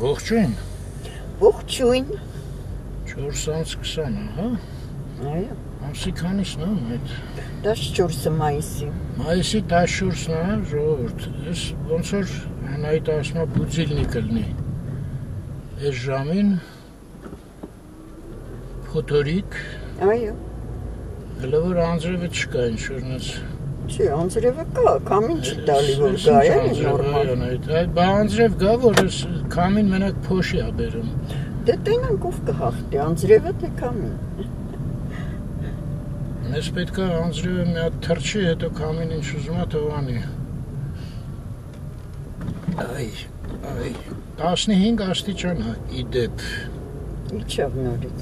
Ողջույն։ Ողջույն։ 4:20, հա։ Այո։ Ամսի քանիսն է այդ։ 14 մայիսի։ Մայիսի 14-ն է, ժողովուրդ։ Ես ոնց որ Անահիտ ասում է բուձիլնիկ լինի։ Այս ժամին փոթորիկ։ Այո։ Հələ որ անձրևը չկա ինչ-որնից։ Չի, անձրևը կա, կամին չի տալի որ գա, է նորմալ։ Այդ բա անձրև գա, որ ես կամին մենակ փոշի է բերում։ Դե տենանք ով կհաղթի, անձրևը թե կամին։ Ես պետք է անձրևը մի հատ թռչի, հետո կամին ինչ ուզում է թողանի։ Այ 15 աստիճան է իդեպ։ Իջավ նորից։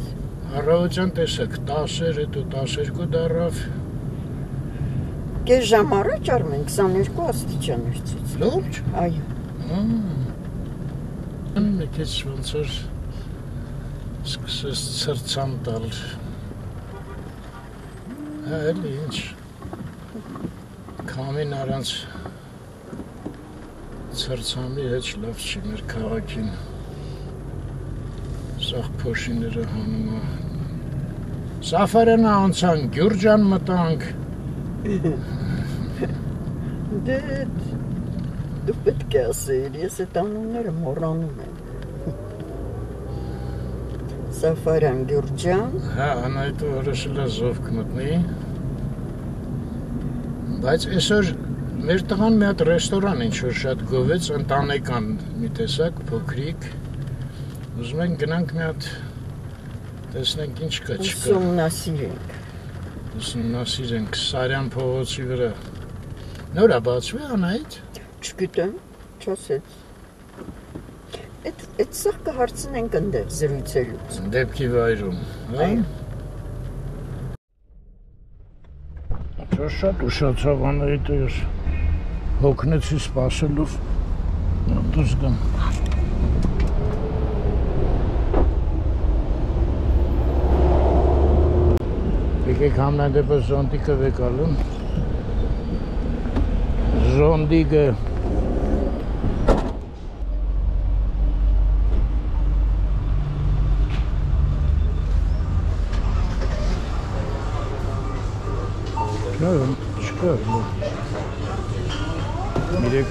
Առավոտյան տեսակ 10 էր, հետո 12 դառավ։ Կես ժամ առաջ Արմեն 22 աստիճան էր ցույց։ Լուրջ։ Այո։ Մեկից ոնց որ սկսեց ցրցան տալ։ Էլի ինչ կամին առանց ցրցանի հետ լավ չի մեր քաղաքին։ Սաղ փոշիները հանում է։ Սաֆարենը անցան, Գյուրջան մտանք։ Դե դու պետք է ասեիր, ես այդ անունները մոռանում եմ։ Սաֆարյան Գյուրջան։ Հա, Անահիտ օրս էլ զով կմտնի։ Բայց այսօր մեր տղան մի հատ ռեստորան ինչ-որ շատ գովեց, ընտանեկան մի տեսակ, փոքրիկ։ Ուզում ենք գնանք մի հատ տեսնենք ինչ կա, չկա։ Ուսումնասիրենք Սարյան փողոցի վրա։ Նոր է բացվի Անահիտ։ Չգիտեմ, չասեց։ Այդ սաղ կհարցնենք ընդեղ զրույցելուց։ Դեպքի վայրում, հա։ Շատ ուշացավ Անահիտը ես հոգնեցի սպասելով դուրս գամ։ Եկեք համնադեպը զոնդիկը վեկալում։ Զոնդիկը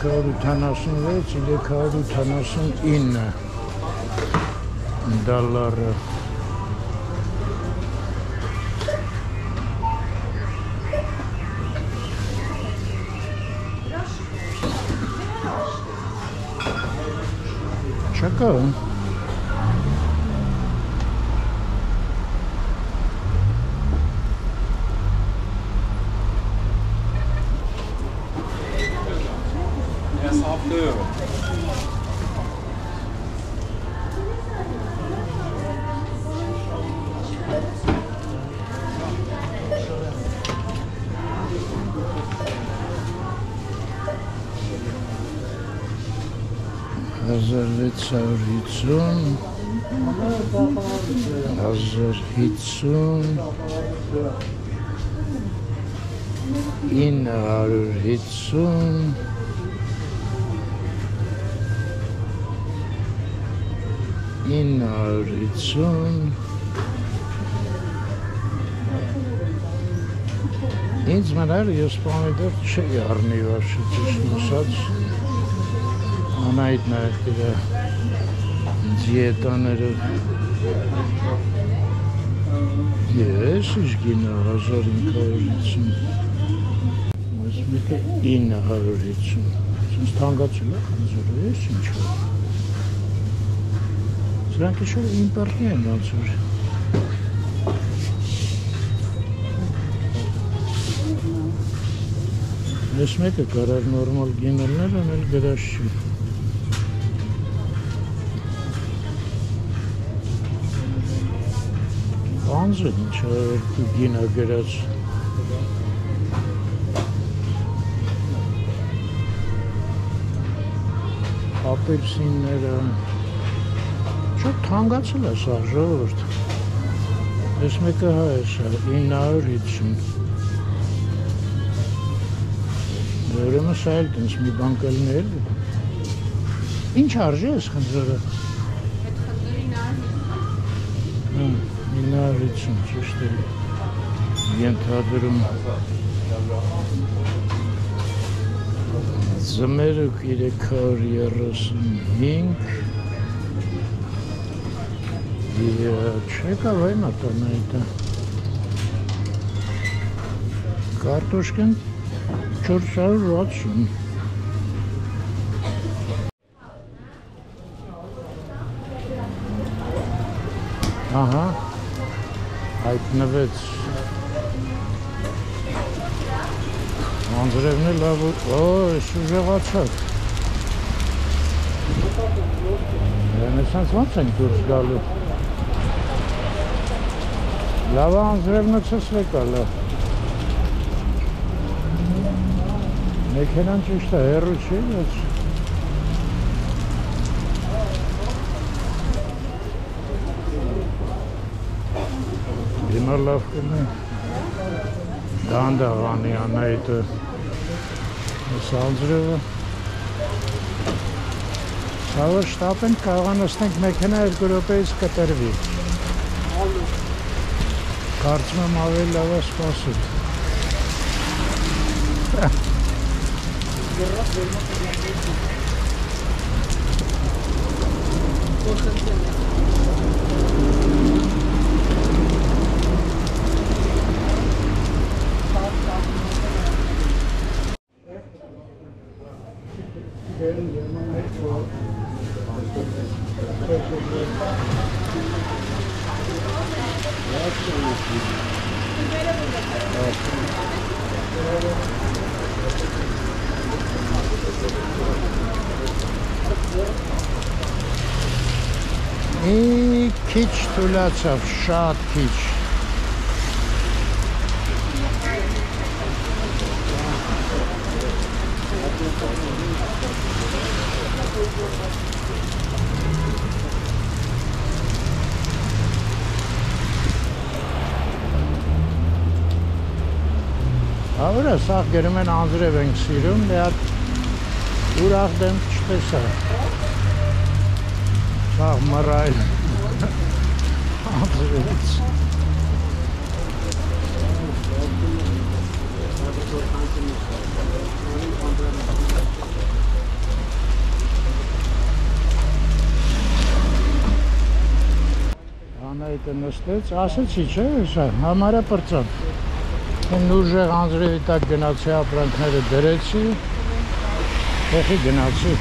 չկա 386-389 դոլարը չկա Ինձ մնար ես պամիդոր չի առնի վաշի ճիշտ նսած Անահիտն է դրա դիետաները ես ինչ գինը 1550 ես մեկը 950 ինձ թանգացել է խնձորը ես ինչ որ սրանք իշոր իմպորտնի են ոնց որ ես մեկը կարար նորմալ գինելներ անել գրաշ չի Անձը ինչ գինը գրած ապելսինները շատ թանկացել է սա ժողովուրդ ես մեկը հա է սա 950 ուրեմն սա էլ տենց մի բան կլիներ ինչ արժի ես խնդրը 950 ճիշտ է ենթադրում Զմերուկ 335 չեկա վայնա տան այդը Կարտոշկեն 460 Ահա հայտնվեց Անձրևն է լավ այս ուժեղացակ Նեսանց ոնց ենք դուրս գալու Լավ անձրևն ըցսլե կալա Մեքենան ճիշտ է հեռու չի բայց Հիմա լավ կնի Դանդաղ անի անայտը Այս անձրևը Սավը շտապենք կաղանստենք մեքենա 2 րոպեից կտրվի Կարծում եմ ավելի լավ է սպասել Մի քիչ թուլացավ, շատ քիչ Ավրա սաղ գերում են անձրև ենք սիրում, դե հատ ուրախ դեմք չտեսա Սաղ մռայլ անձրևից Անայտը նստեց, ասեցի չէ, համարը պրծավ Են ուժեղ անձրևի տակ գնացի ապրանքները դրեցի, տեխի գնացի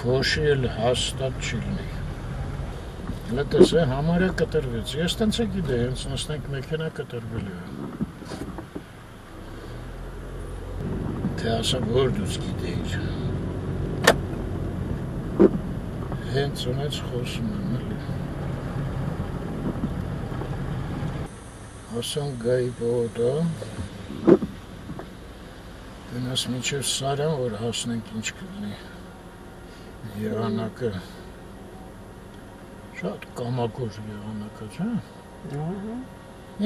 Փոշի էլ հաստատ չի լինի Լետես է համարը կտրվեց, ես տենց է գիտե, հենց նստենք մեքենա կտրվել է Թե ասա որ դուց գիտեիր Հենց ունեց խոսում եմ էլի Հասան գայի բողոտա Դենաս մինչև սարան, որ հասնենք ինչ կլինի Եղանակը Շատ կամակոր եղանակը, չէ?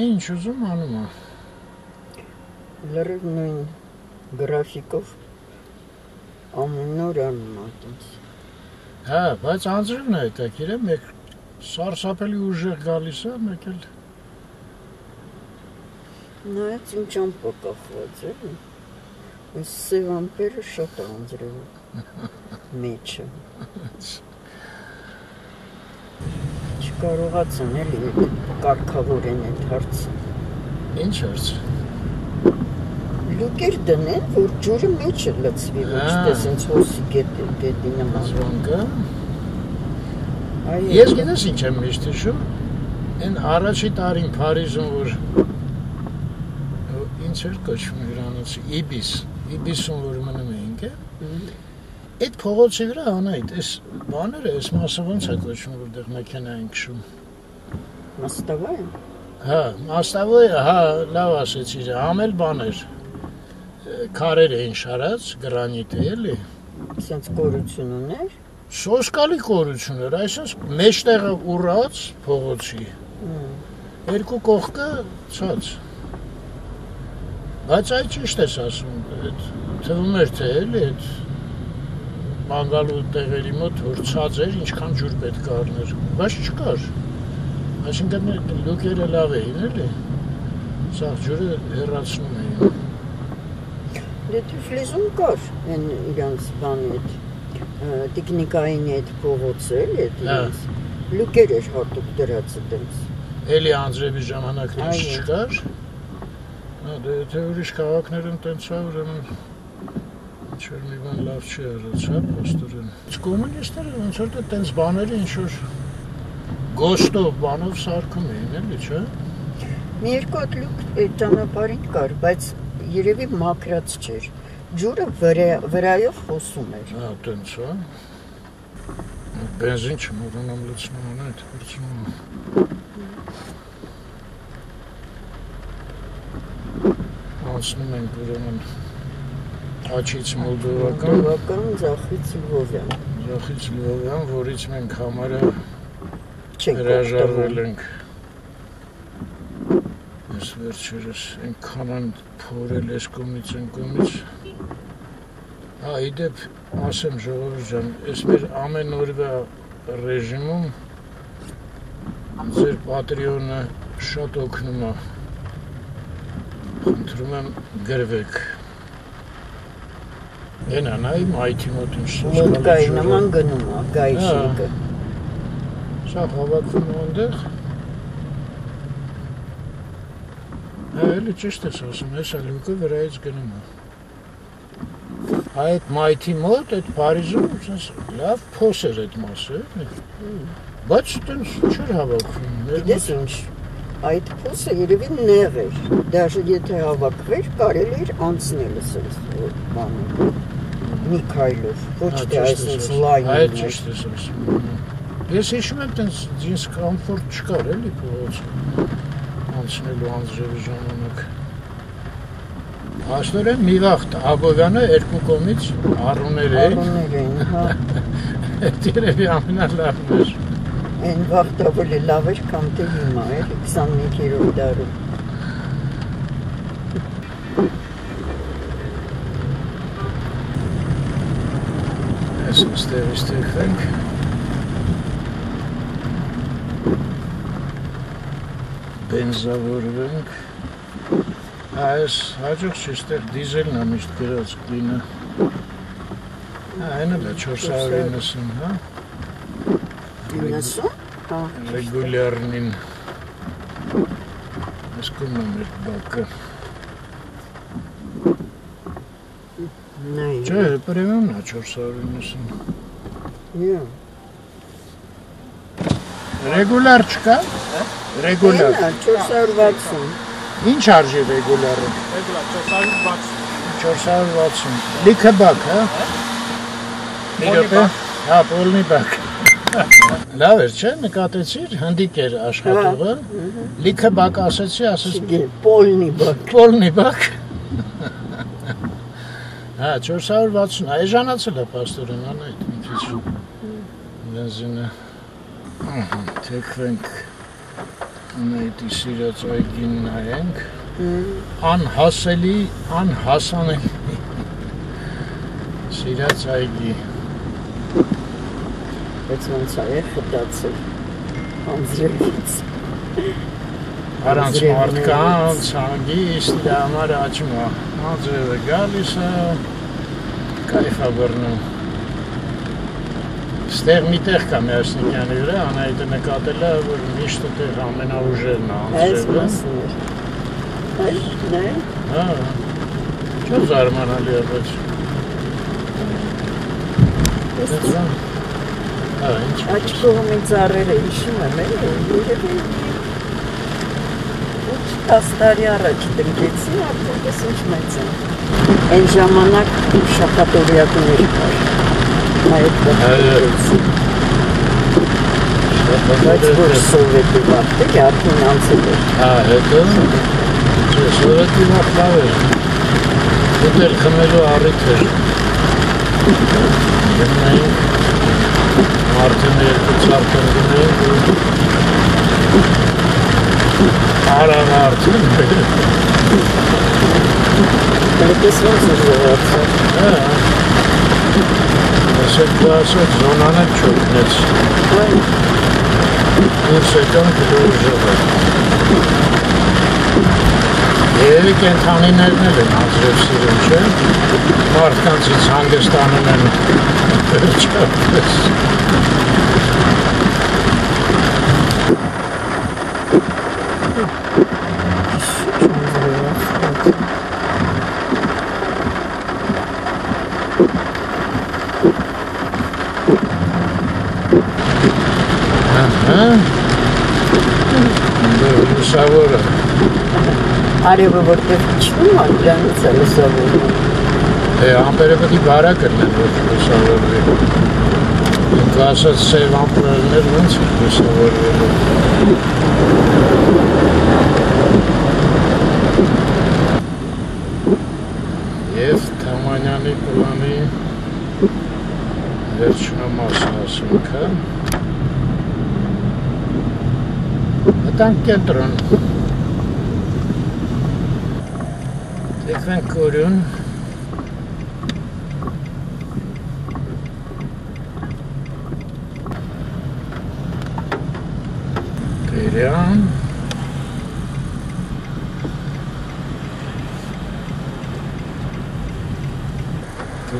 Ինչ ուզում անում է Լրիվ նույն գրաֆիկով ամեն օր անում ատենց Հա, բայց անձրևն է հետաքրքիր է, մեկ սարսափելի ուժեղ գալիս է, մեկ էլ Նայած ինչ ամպը կախված է Այս սև ամպերը շատ անձրևը մեջը Չկարողացան էլի կարգավորեն այդ հարցը Ինչ հարց Լուկեր դնեն, որ ջուրը մեջը լծվի, ոչ թե սենց հոսի գետի նման Զվանկա Ես գիտես ինչ եմ միշտ հիշում Են առաջի տարին Փարիզում, որ Ինչ էր կոչվում իրանոց Իբիսում, որ մնում էինք Այդ փողոցի վրա անայդ, այս բաները, այս մասը ոնց է կոչվում, որտեղ մեքենա են քշում Մաստավայը Հա, մաստավայը, հա, լավ ասեցիր, ամել բաներ Քարեր էին շարած, գրանիտ է, էլի Սենց կորություն ուներ Սոսկալի կորություն էր, այսինքն մեջտեղը ուռած փողոցի Երկու կողքը ցած Բայց այդ ճիշտ ես ասում, թվում էր թե էլի, մանգալու տեղերի մոտ, որ ցած էր, ինչքան ջուր պետք է առներ, բայց չկար։ Այսինքն լուկերը լավ էին, էլի։ Սա ջուրը հեռացնում էին։ Դե Թիֆլիսում կար այն իրանց բանի հետ, տիկնիկային հետ փողոցը էլի այդ իրանց։ Լուկեր էր հատուկ դրածը դենց։ Էլի Անդրեևի ժամանակներից չկար։ Դե եթե ուրիշ քաղաքներում տենց է, ուրեմն ինչ-որ մի բան լավ չի արած, հա, պաստորեն։ Կոմունիստները ոնց որ տենց բաները ինչ-որ գոստով բանով սարքում էին, էլի, չէ՞։ Մի երկու հատ լուկ այդ ճանապարհին կար, բայց երևի մաքրած չէր։ Ջուրը վրայով խոսում էր։ Հա, տենց, հա։ Բենզին չմոռանամ լցնում անա, այդ փորձում։ Անցնում ենք ուրեմն Աչից Մոլդովական, Ձախից Լվովյան։ Ձախից Լվովյան, որից մենք համարը հրաժարվել ենք։ Ես վերջերս այնքան են փորել այս կողմից, այն կողմից։ Հա, իդեպ ասեմ ժողովուրդ ջան, այս մեր ամեն օրվա ռեժիմում ձեր Պատրեոնը շատ օգնում է։ Խնդրում եմ գրվեք։ Ենա նայ մայթի մոտ ինչ մոտկայի նման գնում է, գայշիկը։ Սա հավաքվում է այնտեղ։ Էլի ճիշտ ես ասում, հեսա լուկը վրայից գնում է։ Այդ մայթի մոտ, այդ Փարիզում լավ փոս էր այդ մասը, բայց տենց չէր հավաքվում։ Գիտես ինչ, այդ փոսը երևի նեղ էր, դաժե եթե հավաքվեր, կարելի էր անցնել ասես բանը, մի քայլով, ոչ թե այսպես լայն։ Այդ ճիշտ ես ասում։ Ես հիշում եմ տենց ինձ կոմֆորտ չկար էլի փողոցում անցնելու Անդրեևի ժամանակ։ Աստորեն մի վաղտ Աբովյանը երկու կողմից առուներ էին։ Առուներ էին, հա։ Այդ երևի ամենալավն էր։ Այն վաղտ ավելի լավ էր, քան թե հիմա էր 21-րդ դարում։ Այս ստեղենք։ Բենզավորվենք։ Այս հաջող չի ստեղ դիզելն է միշտ գրած գինը։ Այն էլ է 490, հա։ 90? Հա։ Ռեգուլյարնին։ Այս կոմն է մեր բակը։ Նայ։ Չէ, պրեմիումն է 490։ Եա։ Ռեգուլյար չկա։ Ռեգուլյար 460։ Ինչ արժի ռեգուլյարը։ Ռեգուլյար 460։ 460։ Լիքը բակ, հա։ Մի րոպե։ Հա, պոլնի բակ։ Լավ էր, չէ՞, նկատեցիր, հնդիկ էր աշխատողը։ Լիքը բակ ասեցի, ասեցի Պոլնի բակ։ Պոլնի բակ։ Հա, 460, այժանացել է պաստորեն, անա այդ ինչի բենզինը։ Թեքվենք նայտի սիրած այգին նայենք, անհասելի, անհասանելի սիրած այգի։ Բայց ոնց է խտացել Անձրևից։ Առանց մարդկանց, հանգիստ, դրա համար աճում է։ Անձրևը գալիս է, կայֆ է բռնում։ Ստեղ մի տեղ կա Միասնիկյանի վրա, Անահիտը նկատել է, որ միշտ այդտեղ ամենաուժերն է անձրևը։ Այս նե։ Հա, չէ զարմանալի է, բայց։ Հա, ինչ։ Աչ կողմի ծառերը հիշում եմ, երևի 8-10 տարի առաջ տնկեցին, արդեն ես ինչ մեծ են։ Այն ժամանակ շապատորյակներ կար։ Այդ բխեցին։ Բայց որ սովետի վաղտ է, արդեն անցել էր։ Հա, հետո, սովետի վաղտ լավ էր։ Ուտել խմելու առիթ էր։ Գնայինք, մարդին երկու ծարդեն գնայինք ու արան արդին։ Այդպես ոնց էր ժողացար։ Հա, Ասել գասել զոնան էլ չօգնեց։ Դուրս եկան գլուժովը։ Երևի կենթանիներն էլ են անձրև սիրում, չէ՞։ Մարդկանցից հանգստանում են վերջապես։ Լուսավորը։ Արևը որտեղ իջնում է, դրանից է լուսավորը։ Ամպերը պետք է բարակ կրնեն, որ լուսավորվի։ Ինք ասած սև ամպերներ ոնց է լուսավորվելու։ Եվ Թամանյանի պլանի վերջնամասն ասունքը։ Մտանք կենտրոն։ Եկվենք կորյուն։ Տերյան։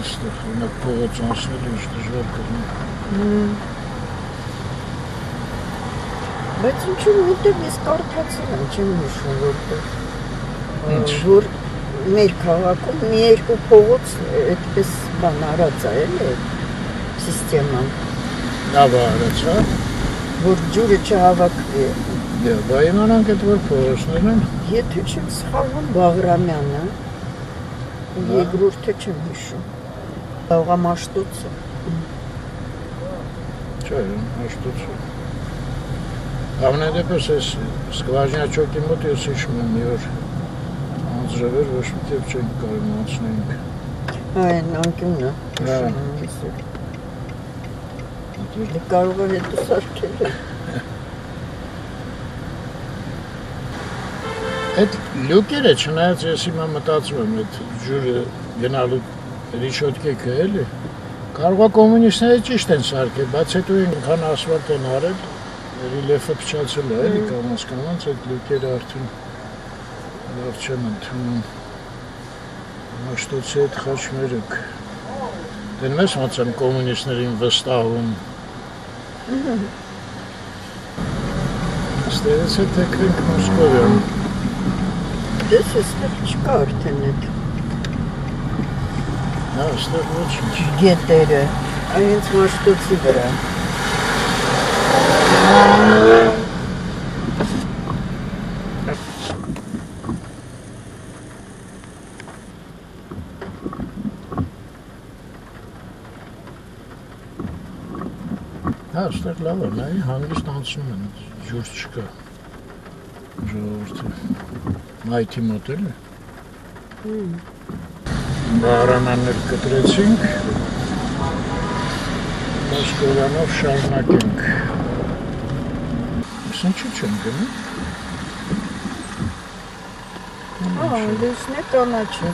Այստեղ ունակ փողոց անցնել ինչ դժվար կրնում։ Բայց ինչու որտեղ ես կարդացել եմ, չեմ հիշում որտեղ։ Որ մեր քաղաքում մի երկու փողոց այդպես բան արած է, էլի սիստեման։ Լավ արած, հա։ Որ ջուրը չհավաքվի։ Բա իմանանք այդ որ փողոցներ են։ Եթե չեմ սխալվում Բաղրամյանը, երկրորդը չեմ հիշում։ Աղամաշտոցը։ Չէ, Մաշտոցը։ Ամենադեպս ես Սկվաժնյաչոկի մոտ ես հիշում եմ մի օր անձրևեր ոչ մի տեղ չենք կարող անցնենք։ Այն անկյունը։ Դե կարող է հետո սարքել։ Այդ լուկերը չնայած ես հիմա մտածում եմ այդ ջուրը գնալու ռիշոտկեքը էլի։ Կարող է կոմունիստները ճիշտ են սարքել, բայց հետո այնքան ասֆալտ են արել, ռիլիեֆը փչացել է, էլի կամաց այդ լուկերը արդեն լավ չեմ ընդունում։ Մաշտոցի հետ խաչմերուկ։ Դեն մեզ ոնց են կոմունիստներին վստահում։ Ստերից է թեքրենք Մոսկովյան։ Դες այստեղ չկա արդեն այդ։ Հա, այստեղ ոչինչ։ Գետերը, այնց Մաշտոցի վրա։ Հա, այստեղ լավ է, նայ, հանգիստ անցնում են, ջուր չկա։ Ժողովուրդը մայթի մոտ էլ է։ Բաղրամյաններ կտրեցինք, Մոսկովյանով շարունակենք։ Ես ինչու չեմ գնում։ Լուսն է կանաչի։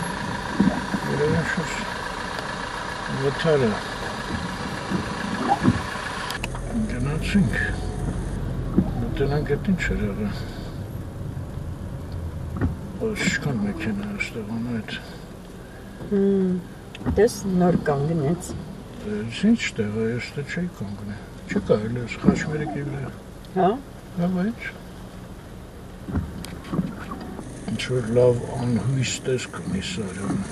Երևի շուտ վթարը։ Գնացինք, մտնանք էտ ինչ էր աղա։ Շքան մեքենա աստեղան այդ։ Դες նոր կանգնեց։ Ինչ տեղ է, ես տեղ չէի կանգնի։ Չկա էլ ես խաչմերիկի վրա։ Հա։ Հա, բայց։ Ինչ-որ լավ անհույս տեսք ունի Սարյանը։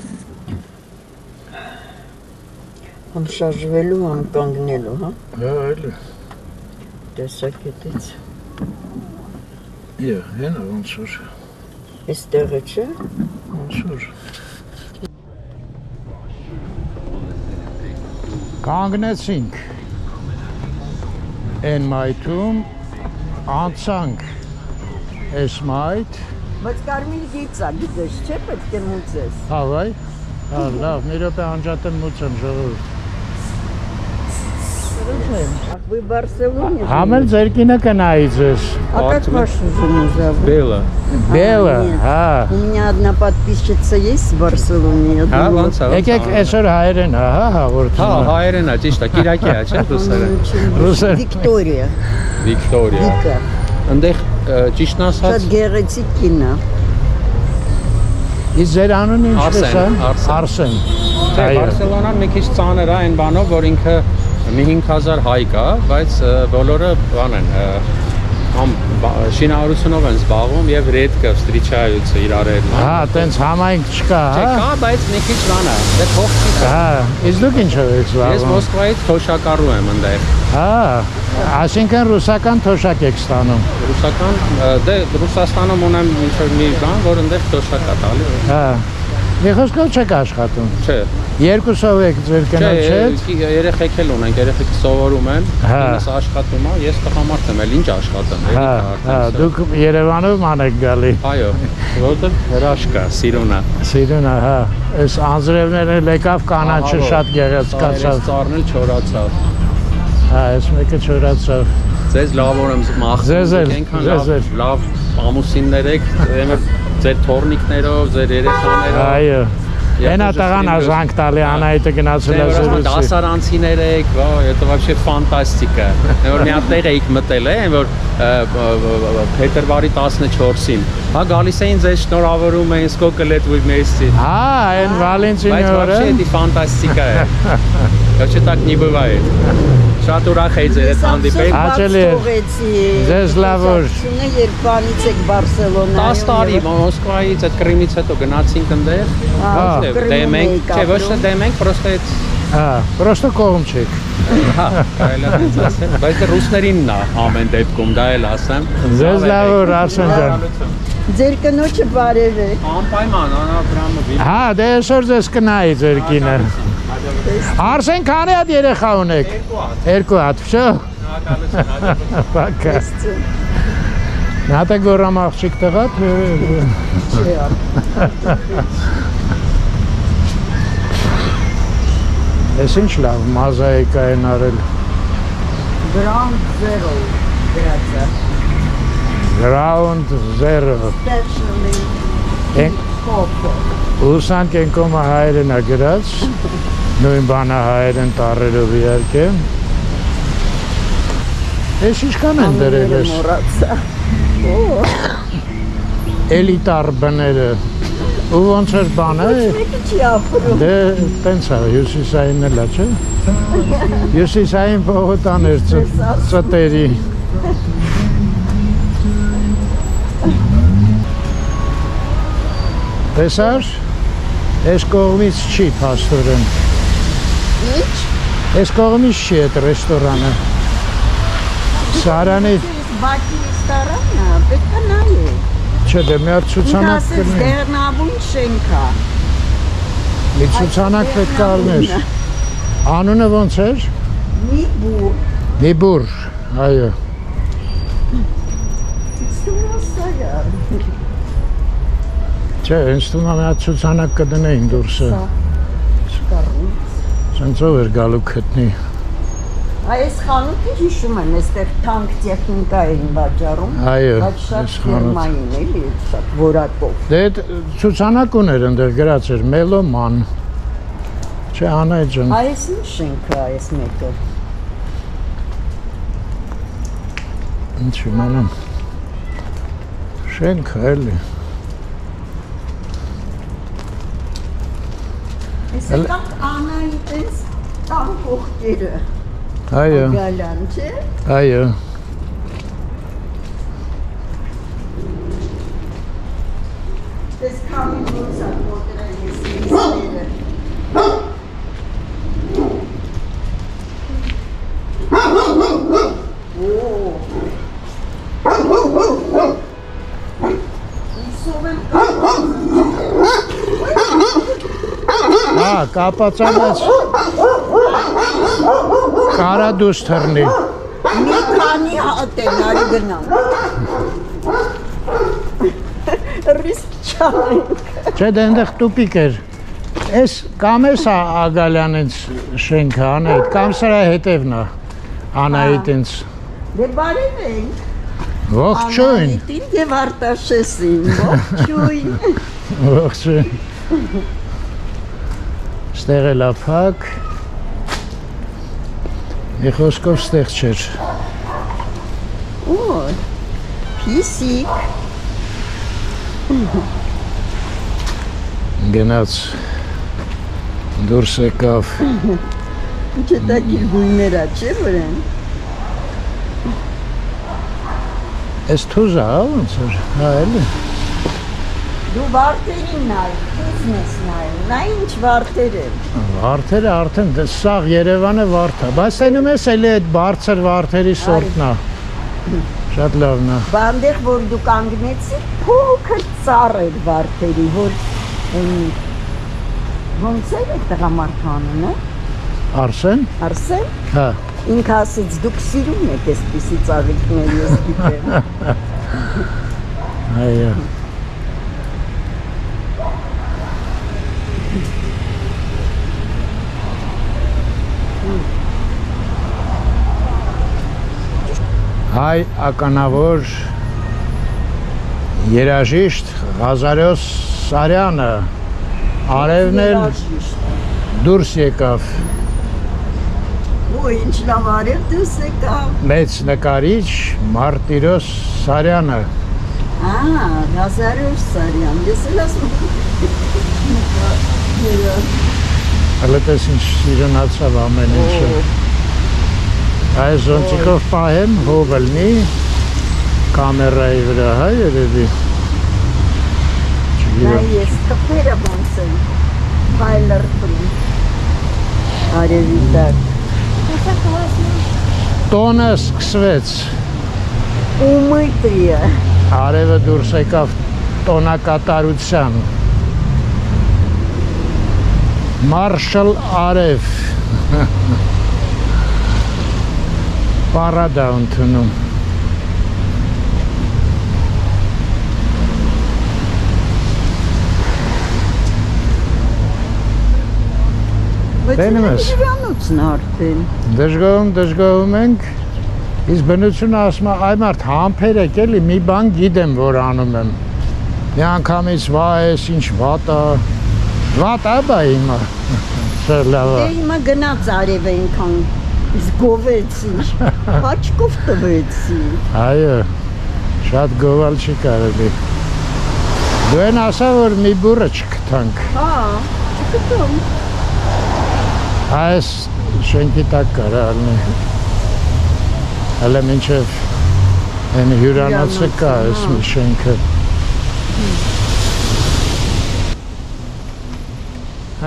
Համ շարժվելու, համ կանգնելու, հա։ Հա, էլ է։ Տեսակետից։ Հենա ոնց որ։ Այս տեղը չէ։ Ոնց որ։ Կանգնեցինք են մայթում, անցանք ես մայթ։ Բայց կարմիր գիծա, գիտես, չէ պետք է մուծես։ Հա, վայ, հա, լավ, մի րոպե անջատեմ մուծեմ ժողովուրդ։ Вы в Барселоне? Համել ձեր կինը կնայի ձեզ։ А как вашу жену зовут? Բելը։ Բելը, հա։ У меня одна подписчица есть в Барселоне, я Հա, думаю. ոնց է։ Եկեք այսօր հայերեն, հա, հաղորդում։ Հա, հայերեն է, ճիշտ է, Կիրակի է, չէ՞, ռուսերեն։ Ռուսեր։ Виктория. Վիկտորիա։ Вика. Այնտեղ ճիշտն ասած Շատ գեղեցիկ կին է։ Իսկ ձեր անունը ինչպես է։ Արսեն։ Արսեն։ Չէ, Բարսելոնան մի քիչ ծանր է այն բանով, որ ինքը մի 5000 հայ կա, բայց բոլորը բան են շինարարությունով են զբաղվում եւ ռեդկը վստրիչայույցը իրար հետ։ Հա, տենց համայնք չկա, Չէ, հա։ կա, բայց մի քիչ բան է, դե փող չի կա։ Հա, իսկ դուք ինչով եք Ես զբաղվում։ Մոսկվայից թոշակառու եմ այնտեղ։ Հա, այսինքն ռուսական թոշակ եք ստանում։ Ռուսական, դե Ռուսաստանում ունեմ մի բան, որ այնտեղ թոշակ է տալի։ Հա։ Մի խոսքով չեք աշխատում։ Չէ։ Երկուսով եք ձեր կնոջ հետ։ Չէ, երեխեք էլ ունենք, երեխեք սովորում են, Հա։ ինձ աշխատում եմ, ես տղամարդ եմ, էլ ինչ աշխատեմ, էլի Հա, հա, դուք Երևանով ման եք գալի։ Այո, որտեղ հրաշք է, սիրուն է։ Սիրուն է, հա։ Այս անձրևները եկավ կանաչը շատ գեղեցկացավ։ Ծառնել չորացավ։ Հա, այս մեկը չորացավ։ Ձեզ լավ օրեմ մախսում, Ձեզ էլ, այնքան ձեզ էլ։ լավ ամուսիններ եք, ձեր թորնիկներով, ձեր երեխաներով։ Այո։ Ենա տղան ազանք տալի Անահիտը գնացել է զրույցի։ Դասարանցիներ եք, это вообще фантастика։ Որ մի հատ տեղ էիք մտել, որ փետրվարի 14-ին։ Հա գալիս էին ձեզ շնորհավորում էին сколько лет вы вместе։ Հա, այն Վալենտինի Բայց օրը։ вообще это фантастика է։ Вообще так не бывает։ Շատ ուրախ էի ձեր հետ հանդիպել։ Հաճելի է։ Ձեզ լավ օր։ Երբանից եք Բարսելոնայում։ 10 տարի Մոսկվայից, այդ Կրիմից հետո գնացինք այնտեղ։ Դեմ ենք, չէ, ոչ թե դեմ ենք, просто այդ Հա, պրոստը կողմ չեք։ հա, կարելի է դից ասել, բայց դե ռուսներինն է ամեն դեպքում, դա էլ ասեմ։ Ձեզ լավ օր, Արսեն ջան։ Ձեր կնոջը բարև է։ Անպայման, Անաբրամովի։ Հա, դե այսօր ձեզ կնայի ձեր կինը։ Արսեն քանի հատ երեխա ունեք։ Երկու հատ, վсё։ Պակա։ Նատա գորամ աղջիկ տղա։ Ես ինչ լավ մազայիկա են արել։ Ground Zero գրածը։ Ground Zero։ Especially photo։ Ուսանք են կոմը հայերեն է գրած, նույն բանը հայերեն տառերով իհարկե։ Ես ինչքան են դրել ես։ Մոռացա։ Էլիտար բները։ Ու ոնց էր բանը։ Մեկը չի ապրում։ Դե տենց է, հյուսիսային էլ է, չէ։ Հյուսիսային պողոտաներ ծտերի։ Տեսար, ես կողմից չի փաստորեն։ Ինչ։ Ես կողմից չի այդ ռեստորանը։ Սարանի, Բակի ռեստորանն է, պետք է նայել։ չէ, դե մի հատ ցուցանակ կլինի։ Դեռնավուն շենք է։ Մի ցուցանակ պետք է առներ։ Անունը ոնց էր։ Նիբուր։ Նիբուր, այո։ Սումասայա։ Չէ, ինձ թվում է մի հատ ցուցանակ կդնեին դուրսը։ Չկարուց։ Սենցով էր գալու գտնի։ Այս խանութը հիշում եմ, այստեղ թանկ տեխնիկա էին վաճառում, Այո, բայց շատ այս խանութ։ ֆիրմային էլի, շատ որակով։ Դե այդ ցուցանակ ուներ ընդեր գրած էր Մելոման։ Չէ, Անահիտ ջան։ Այս ինչ շենքը այս մեկը։ Ինչ իմանամ։ Շենքը էլի։ Այս եկանք Անահիտից տան կողքերը։ Այո, Գալան, չէ։ այո։ Դες քամին ոնց է մոտրել ես լիստերը։ Հա, կապացանած կարա դուս թռնի։ Մի քանի հատ են, արի գնանք։ Ռիսկ չանենք։ Չէ, դե այնտեղ տուպիկ էր։ Էս կամ էս Ագալյանից շենքը անեիտ, կամ սրա հետևն է։ Անահիտ ինձ։ Դե բարև ենք։ Ողջույն։ Անահիտին եւ Արտաշեսին, ողջույն։ Ողջույն։ Ստեղ էլ ապակ։ Մի խոսքով ստեղ չէր։ Օ, փիսիկ։ Գնաց դուրս եկավ։ Չտակիր գույները, չէ՞ որ են։ Էս թուզա, ոնց էր, հա էլի։ Դու վարտերին նայ, քեզն ես նայում, նա ինչ վարտեր են։ Վարդերը արդեն սաղ Երևանը վարդ է, բայց տենում ես էլի այդ բարձր վարդերի սորտն է։ Շատ լավն է։ Բանդեղ որ դու կանգնեցի, փոքր ծառ էր վարտերի, որ ոնց էր այդ տղամարդու անունը։ Արսեն։ Արսեն։ Հա։ Ինքը ասեց դուք սիրում եք այսպիսի ծաղիկներ, ես գիտեմ։ Այո։ Հայ ականավոր երաժիշտ Ղազարոս Սարյանը արևն էլ դուրս եկավ։ Ու ինչ լավ արև դուրս եկավ։ Մեծ նկարիչ Մարտիրոս Սարյանը։ Ղազարոս Սարյան, ես էլ ասում Հələ տես ինչ սիրունացավ ամեն ինչը։ Այս զոնցիկով պահեմ, հով ելնի կամերայի վրա, հա երևի։ Նա ես կպերը ոնց են, բայլրտում, արևի դակ։ Տոնը սկսվեց։ Ումիտրիը։ Արևը դուրս եկավ տոնակատարության։ Մարշալ արև։ Պարադա ընդունում։ Տենում ես։ Հյուրանոցն արդեն։ Դժգոհում ենք, իսկ բնությունը ասում է, այ մարդ համբեր եք էլի, մի բան գիտեմ, որ անում եմ։ Մի անգամից վա ես, ինչ վատ է, բա հիմա, լավ է։ Դե հիմա գնաց արև ենքան, իսկ գովեցի, հաչկով տվեցի։ Այո, շատ գովալ չի կարելի։ Դու են ասա, որ մի բուրը չկտանք։ Հա, չկտում։ Այս շենքի տակ կարա ալնի։ Հələ մինչև են հյուրանոցը կա այս մի շենքը։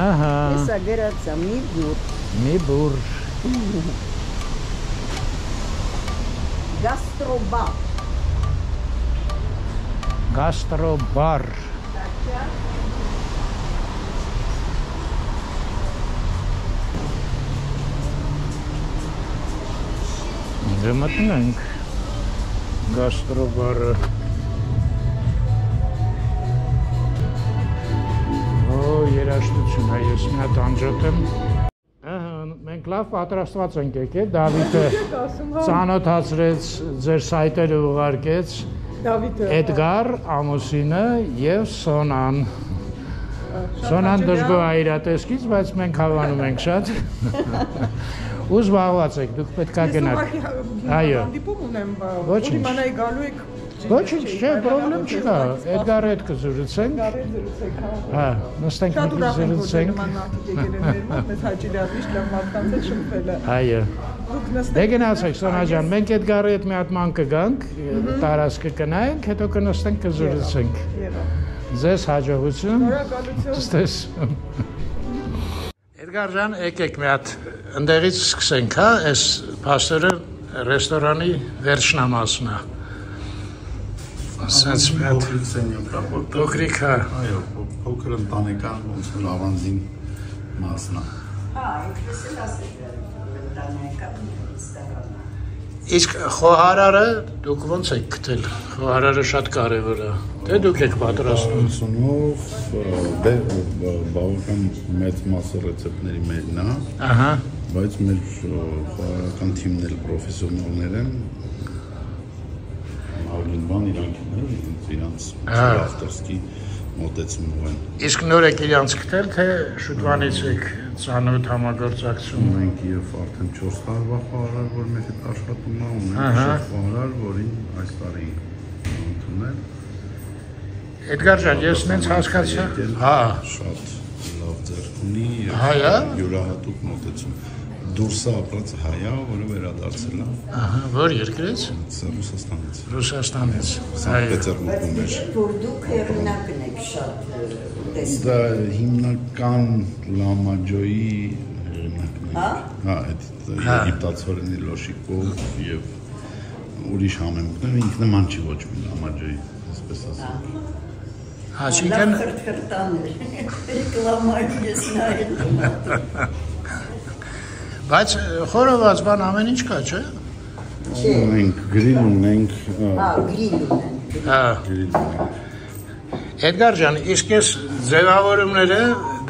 Ահա։ Եսա գրացա մի բուր։ Մի բուր։ Գաստրոբար։ Գաստրոբար։ Դե մտնենք գաստրոբարը։ Օ, երաժշտություն է, ես մի հատ անջոտ եմ։ Մենք լավ պատրաստված ենք եկել, Դավիթը ծանոթացրեց, ձեր սայթերը ուղարկեց, Էդգար, ամուսինը և Սոնան։ Սոնան դժգոհ է իր տեսքից, բայց մենք հավանում ենք շատ։ Ու զբաղված եք, դուք պետք է գնաք։ Այո։ Ոչինչ։ Ոչինչ, չէ, պրոբլեմ չկա։ Էդգարը հետ կզրուցենք։ Հա, նստենք մի զրուցենք։ Այո։ Դե գնացեք, Սոնա ջան, մենք Էդգարի հետ մի հատ ման կգանք, տարած կգնայինք, հետո կնստենք կզրուցենք։ Ձեզ հաջողություն։ Շնորհակալություն։ Էդգար ջան, եկեք մի հատ ընդեղից սկսենք, հա, այս փաստորը ռեստորանի վերջնամասն է։ Ասենց մի հատ փոքրիկ, հա։ Այո, փոքր ընտանեկան ոնց որ ավանձին մասն է։ Հա, այդպես էլ ասել ընտանեկան ռեստորան։ Իսկ խոհարարը դուք ոնց եք գտել։ Խոհարարը շատ կարևոր է։ Դե դուք եք պատրաստում։ Սունով բավական մեծ մասը ռեցեպտների մեկն է։ Ահա։ Բայց մեր խաղական թիմն էլ պրոֆեսիոնալներ են, ավելի բան իրանց ավտորսկի մոտեցումով են։ Իսկ նոր եք իրանց գտել, թե շուտվանից եք ծանոթ համագործակցում։ Մենք եւ արդեն 4 տարվա խաղարար, որ մեր հետ աշխատում է, ունենք խաղարար, որին այս տարի ընդունել։ Էդգար ջան, ես նենց հասկացա։ Հա, շատ լավ ձեռք ունի եւ յուրահատուկ մոտեցում։ Դուրսը ապրած հայա, որը վերադարձել է։ Ահա, որ երկրից։ Ռուսաստանից։ Ռուսաստանից։ Սանկտ Պետերբուրգում էր։ Որ դուք հերինակն եք շատ տեսնում։ Դա հիմնական Լամաջոյի հերինակն է։ Հա, այդ եգիպտացորենի Լոշիկով եւ ուրիշ համեմունքներ ինքը նման չի ոչ մի Լամաջոյի, այսպես ասեմ։ Այսինքն խրտխրտաներ։ Ռեկլամային ես նայել։ Բայց խորոված բան ամեն ինչ կա, չէ՞։ Ունենք գրիլ ունենք։ Հա, գրիլ ունենք։ Հա։ Էդգար ջան, իսկ ես ձևավորումները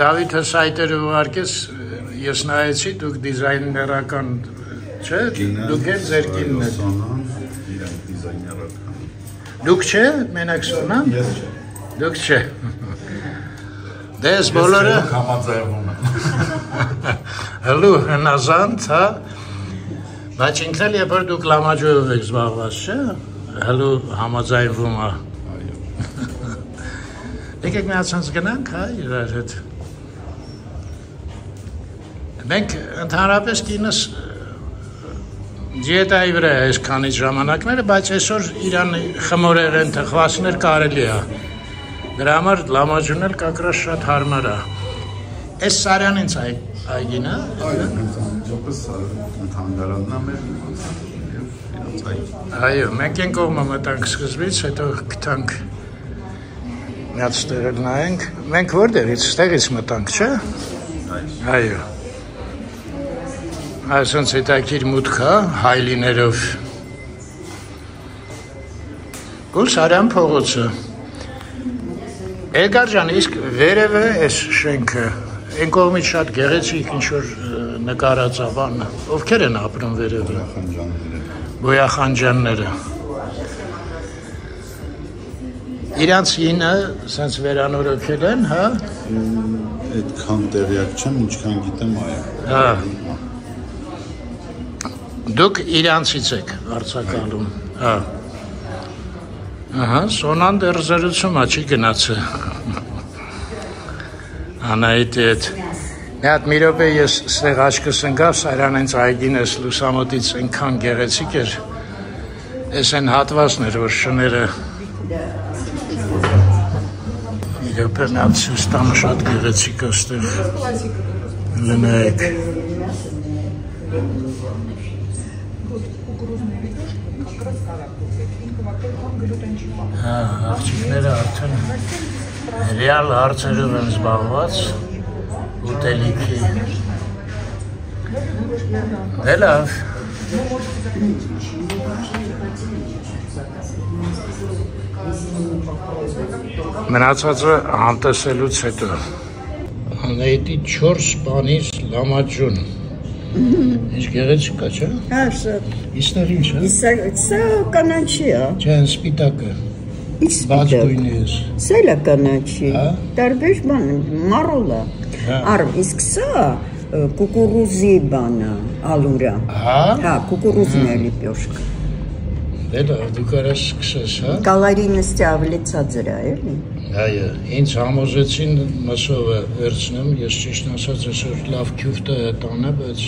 Դավիթը սայտերը ուղարկես, ես նայեցի, դուք դիզայներական, չէ՞, դուք էլ ձեր կինն եք։ Սոնան, իրանք դիզայներական։ Դուք չէ, մենակ Սոնան։ Ես չէ։ Դուք չէ։ Դες բոլորը համաձայնվում եմ։ հլու հնազանդ, հա։ Բայց ինքն էլ երբ որ դուք լամաջոյով եք զբաղված, չէ՞, հլու համաձայնվում է։ Այո։ Եկեք միացած գնանք, հա, իրար հետ։ Մենք ընդհանրապես կինս դիետայի վրա է այսքանի ժամանակները, բայց այսօր Իրանի խմորերեն թխվածներ կարելի է։ Դրա համար լամաջուն էլ կակրած շատ հարմար է։ Այս Սարյանից այգին է։ Այո, հենց ընդհանրարանն է մեր եւ իրանց այգին։ Այո, մենք են կողմը մտանք սկզբից, հետո գտանք միած տեղել նայենք։ Մենք որտեղից, ստեղից մտանք, չէ՞։ Այո։ Այսինքն հետաքրքիր մուտք է, հայլիներով։ Գուլ Սարյան փողոցը։ Էդգար ջան, իսկ վերևը այս շենքը, այն կողմից շատ գեղեցիկ ինչ-որ նկարած է բանը, ովքեր են ապրում վերևը։ Բոյախանջյանները։ Իրանց ինը սենց վերանորոգել են, հա։ Այդքան տեղյակ չեմ, ինչքան գիտեմ, այո։ Հա։ Դուք իրանցից եք արձակալում, հա։ Ահա, Սոնան դեռ զրուցում է, չի գնացը։ Անահիտի հետ։ Մի հատ մի րոպե ես ստեղ աչքս ընկավ, Սարյան հենց այգին ես լուսամուտից այնքան գեղեցիկ էր։ Ես այն հատվածն էր, որ շները մի րոպե մի հատ ցույց տամ, շատ գեղեցիկ է ստեղ։ Լնայեք։ Հա, աղջիկները արդեն ռեալ հարցերով են զբաղված ուտելիքի։ Դե լավ։ Մնացածը համտեսելուց հետո։ Անահիտի 4 բանից լամաջուն։ Ինչ գեղեցիկ է, չէ՞։ Հա, շատ։ Իստեղ ինչ է։ Սա կանաչի է։ Չէ, սպիտակը։ Ինչ Բաց սպիտակ։ գույնի ես։ Սա էլ է կանաչի։ Հա։ Տարբեր բան, մարոլ է։ Հա։ Արմ, իսկ սա կուկուրուզի բանը, ալուրա։ Հա։ Հա, կուկուրուզնի լիպյոշկ։ Դե լավ, դու կարաս սկսես, հա։ Կալորինստի ավելի ցածր է, էլի։ Այո, ինձ համոզեցին մսովը վերցնեմ, ես ճիշտ ասած այսօր լավ քյուֆտը տանա, բայց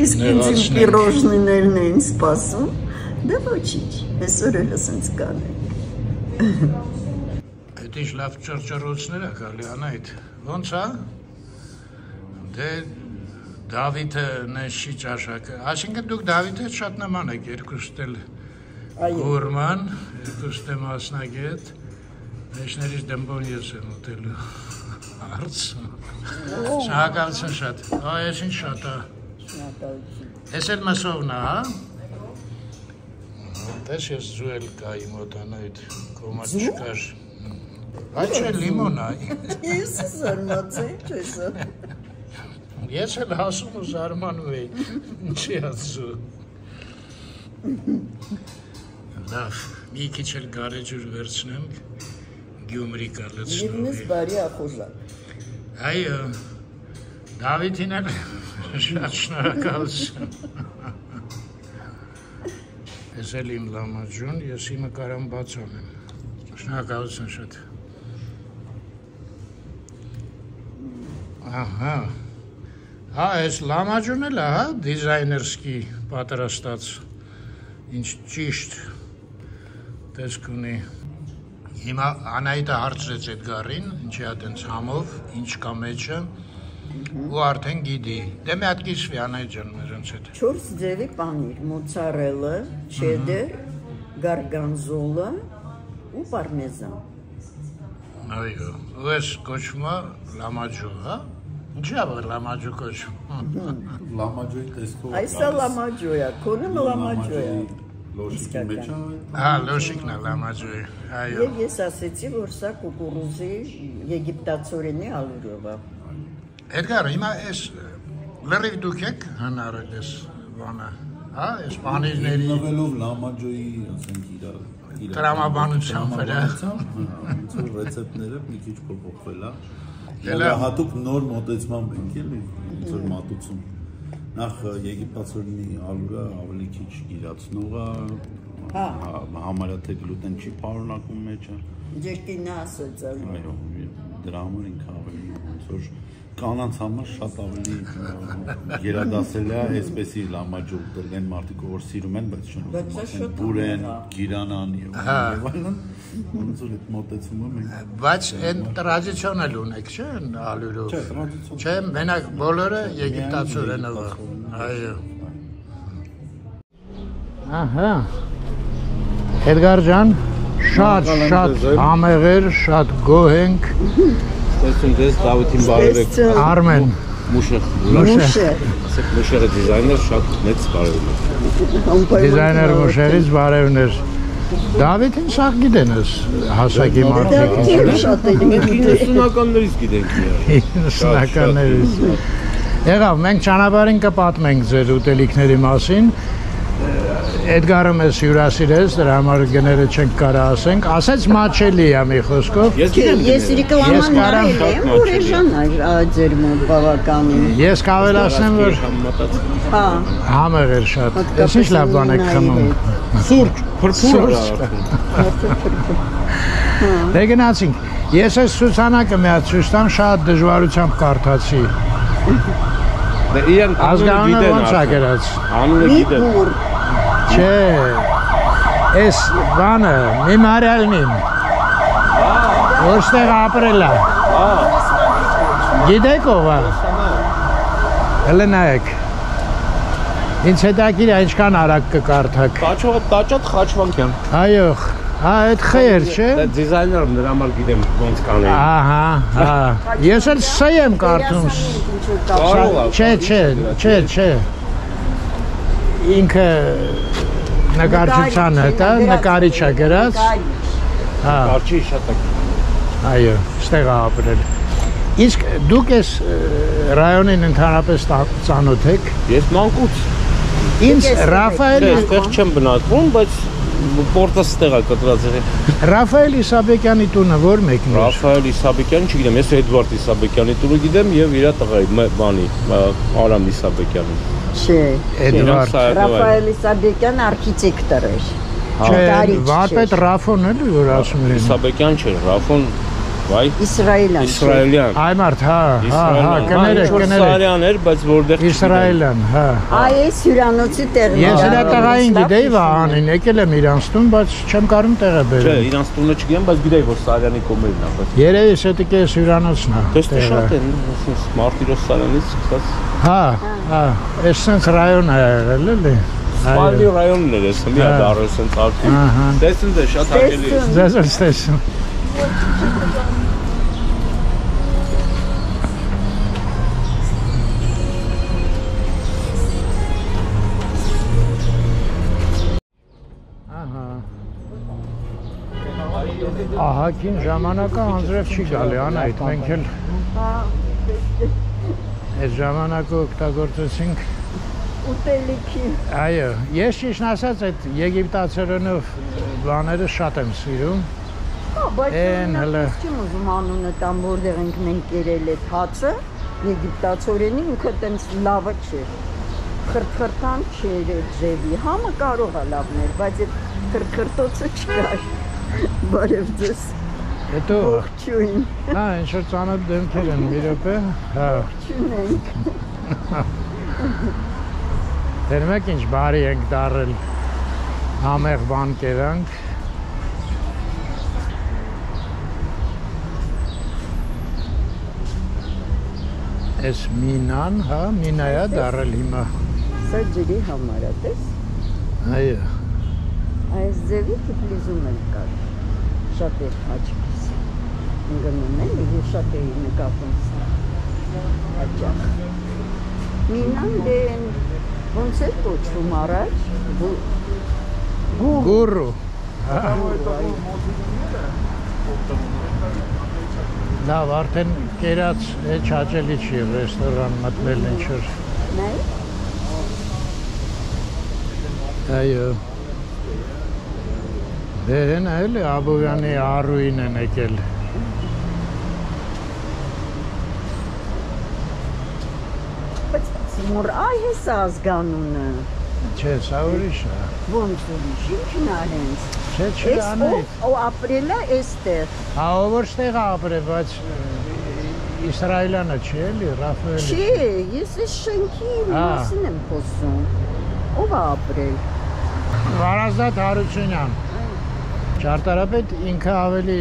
Իսկ ինձ պիրոժներն էին սպասում։ Դա ոչինչ, այսօր էլ ասենց կանեն։ Այդ ինչ լավ ճռճռոցներ է գալի, Անահիտ, ոնց է։ Դե Դավիթը նշի ճաշակը, այսինքն դուք Դավիթը շատ նման եք, երկուստ էլ գուրման, երկուստ է մասնագետ, մեջներից դմբոն ես եմ ուտելու հարց, շահակալություն շատ, այս ինչ շատ է, ես էլ մսովն է, հա, տես ես զուել կա իմ ոտ Անահիտ, կոմատ չկար, այդ չէ լիմոն է, Ես զարմացել չես։ ես էլ հասում ու զարմանում էի, ինչի ասու։ Լավ, մի քիչ էլ գարեջուր վերցնենք, Գյումրի կալեցնով։ Իրնես բարի ախոժակ։ Այո, Դավիթին էլ շատ շնորհակալություն։ Ես էլ իմ լամաջուն, ես իմը կարամ բաց անեմ։ Շնորհակալություն շատ։ Ահա։ Հա, այս լամաջուն էլ է, հա, դիզայներսկի պատրաստած։ Ինչ ճիշտ տեսք ունի։ Հիմա Անահիտը հարցրեց Էդգարին, ինչի է տենց համով, ինչ կա մեջը, ու արդեն գիտի։ Դե մի հատ կիսվի Անահիտ ջան մեզանց հետ։ 4 ձևի պանիր, մոցարելը, չեդեր, գարգանզոլը ու պարմեզան։ Այո, ու ես կոչվում է լամաջու, հա։ Ինչի է լամաջու կոչվում։ Լամաջոյի տեսքով։ Այս է լամաջու է, քոնը լամաջու է։ Լոշիկի մեջ է։ Հա, լոշիկն է լամաջուի, այո։ Եվ ես ասեցի, որ սա կուկուրուզի եգիպտացորենի ալուրով է։ Էդգար, հիմա ես լրիվ դուք եք հնարել ես բանը, հա, ես պանիրների նվելով լամաջոյի, ասենք իր տրամաբանության վրա։ Ոնց որ ռեցեպտները մի քիչ փոփոխվել է։ Հատուկ նոր մոտեցման ենք էլի, ոնց որ մատուցում։ Նախ եգիպտացորենի ալուրը ավելի քիչ իրացնող է, համարյա թե գլուտեն չի պարունակում մեջը։ Ջերտինը ասեց այո։ Այո, դրա համար ինքը ավելի ոնց որ կանանց համար շատ ավելի գերադասել է այսպեսի լամաջու ուտել մարդիկ որ սիրում են, բայց չեն ուզում բուրեն, գիրանան եւ այլն, ոնց որ այդ մոտեցումը մենք։ Բայց այն տրադիցիոն էլ ունեք, չէ՞, ալյուրով։ Չէ, մենակ բոլորը եգիպտացորենով։ Այո։ Ահա։ Էդգար ջան, շատ համեղ էր, շատ գոհ ենք։ Տեսնում ես Դավիթին բարևեք։ Արմեն Մուշեղ։ Ասեք Մուշեղը դիզայներ շատ մեծ բարևն է։ Դիզայներ Մուշեղից բարևներ։ Դավիթին սաղ գիտենս հասակի մարդիկ ինչ։ Մենք 90-ականներից գիտենք իրար։ 90-ականներից։ Եղավ, մենք ճանապարհին կպատմենք ձեր ուտելիքների մասին։ Էդգարը մեզ հյուրասիրեց, դրա համար գները չենք կարա ասենք, ասեց մաչելի է մի խոսքով։ Ես ռեկլաման նայել եմ, որ էժան է ձեր մոտ բավականին։ Ես կավելացնեմ, որ համեղ էր շատ։ Ես ինչ լավ բան եք խմում։ Սուրճ, փրփուր։ Դե գնացինք։ Ես այս ցուցանակը մի հատ ցույց տամ, շատ դժվարությամբ կարդացի։ Դե իրեն ազգանունը ոնց է գրած։ Անունը գիտեն։ Չէ, ես բանը, միմարյալնին, որստեղ ապրել է, գիտեք ով է, հլը նայեք, ինձ հետաքրքիր է ինչքան արագ կկարդաք։ Տաճատ Խաչվանքյան։ Այո, այդ խեր, չէ։ Դա դիզայներն դրա համար գիտեմ ոնց կանեի։ Ահա, ես էլ սա եմ կարդում։ Չէ։ Ինքը նկարչության հետ է, նկարիչ է գրած։ Կարճի շատ է։ Այո, ստեղ է ապրել։ Իսկ դուք ես ռայոնին ընդհանրապես ծանոթ եք։ Ես մանկուց։ Ինձ Ռաֆայել այստեղ չեմ բնակվում, բայց պորտը ստեղ է կտրած եղել։ Ռաֆայել Իսաբեկյանի տունը որ մեկն է։ Ռաֆայել Իսաբեկյանը չգիտեմ, ես Էդվարդ Իսաբեկյանի տունը գիտեմ եւ իր տղայի բանի Արամ Իսաբեկյանի։ Չէ, Էդվարդ Ռաֆայել Իսաբեկյան արքիտեկտոր էր։ Չէ, վարպետ Ռաֆոն էլի որ ասում են։ Իսաբեկյան չէ, Ռաֆոն, վայ։ Իսրայելյան։ Այ մարդ, հա, կներեք։ Իսրայելյան էր, բայց որտեղ Իսրայելյան, հա։ Այս հյուրանոցի տեղն է։ Ես իր տղային գիտեի Վահանին, եկել եմ իրանց տուն, բայց չեմ կարում տեղը բերել։ Չէ, իրանց տունը չգիտեմ, բայց գիտեի որ Սարյանի կոմերն է, բայց։ Երևի սետիկ էս հյուրանոցն է։ Դες շատ են, Մարտիրոս Սարյանից սկսած։ Հա, այս սենց ռայոն է եղել էլի։ Սպալի ռայոնն էր, ես մի հատ առել սենց արկում։ Տեսնդ է, շատ հաճելի է։ Ձեզ էլ տեսնում։ Ահագին ժամանակը անձրև չի գալի, Անահիտ, մենք էլ Այդ ժամանակը օգտագործեցինք ուտելիքի։ Այո, ես ճիշտ ասած այդ եգիպտացերենով բաները շատ եմ սիրում։ Բայց չեմ ուզում անունը տամ, որտեղ ենք մենք կերել այդ հացը, եգիպտացորենի ինքը տենց լավը չէր։ Խրթխրթան չէր այդ ձևի, համը կարող է լավներ, բայց այդ խրթխրթոցը չկար։ Բարև ձեզ։ Հետո ողջույն։ Հա, ինչ-որ ծանոթ դեմքեր են, մի րոպե։ Հա։ Ողջույն ենք։ Դեր մեկ ինչ բարի ենք դարել, համեղ բան կերանք։ Այս մինան, հա, մինայա դարել հիմա։ Սա ջրի համար է, տես։ Այո։ Այս ձևի Թիֆլիսում էլ կար։ Շատ էր հաճկիս։ Ընկնում են և շատ էի նկատում հաճակ։ Մինան դեն ոնց էր կոչվում առաջ։ Գուրու։ Լավ, արդեն կերած էջ հաճելի չի ռեստորան մտնել ինչ-որ։ Նայ։ Այո։ Դեն այլ է Աբովյանի առույն են եկել։ Բայց մոր այ հես ազգանունը։ Չէ, սա ուրիշ է։ Ոնց ուրիշ, ինչն է հենց։ Չէ, անեիտ։ Ո ապրել է էստեղ։ Հա, ով որ ստեղ ապրել, բայց Իսրայելյանը չի էլի, Ռաֆայելը։ Չէ, ես այս շենքի մասին եմ խոսում։ Ով է ապրել։ Վարազդատ Հարությունյան։ Ճարտարապետ ինքը ավելի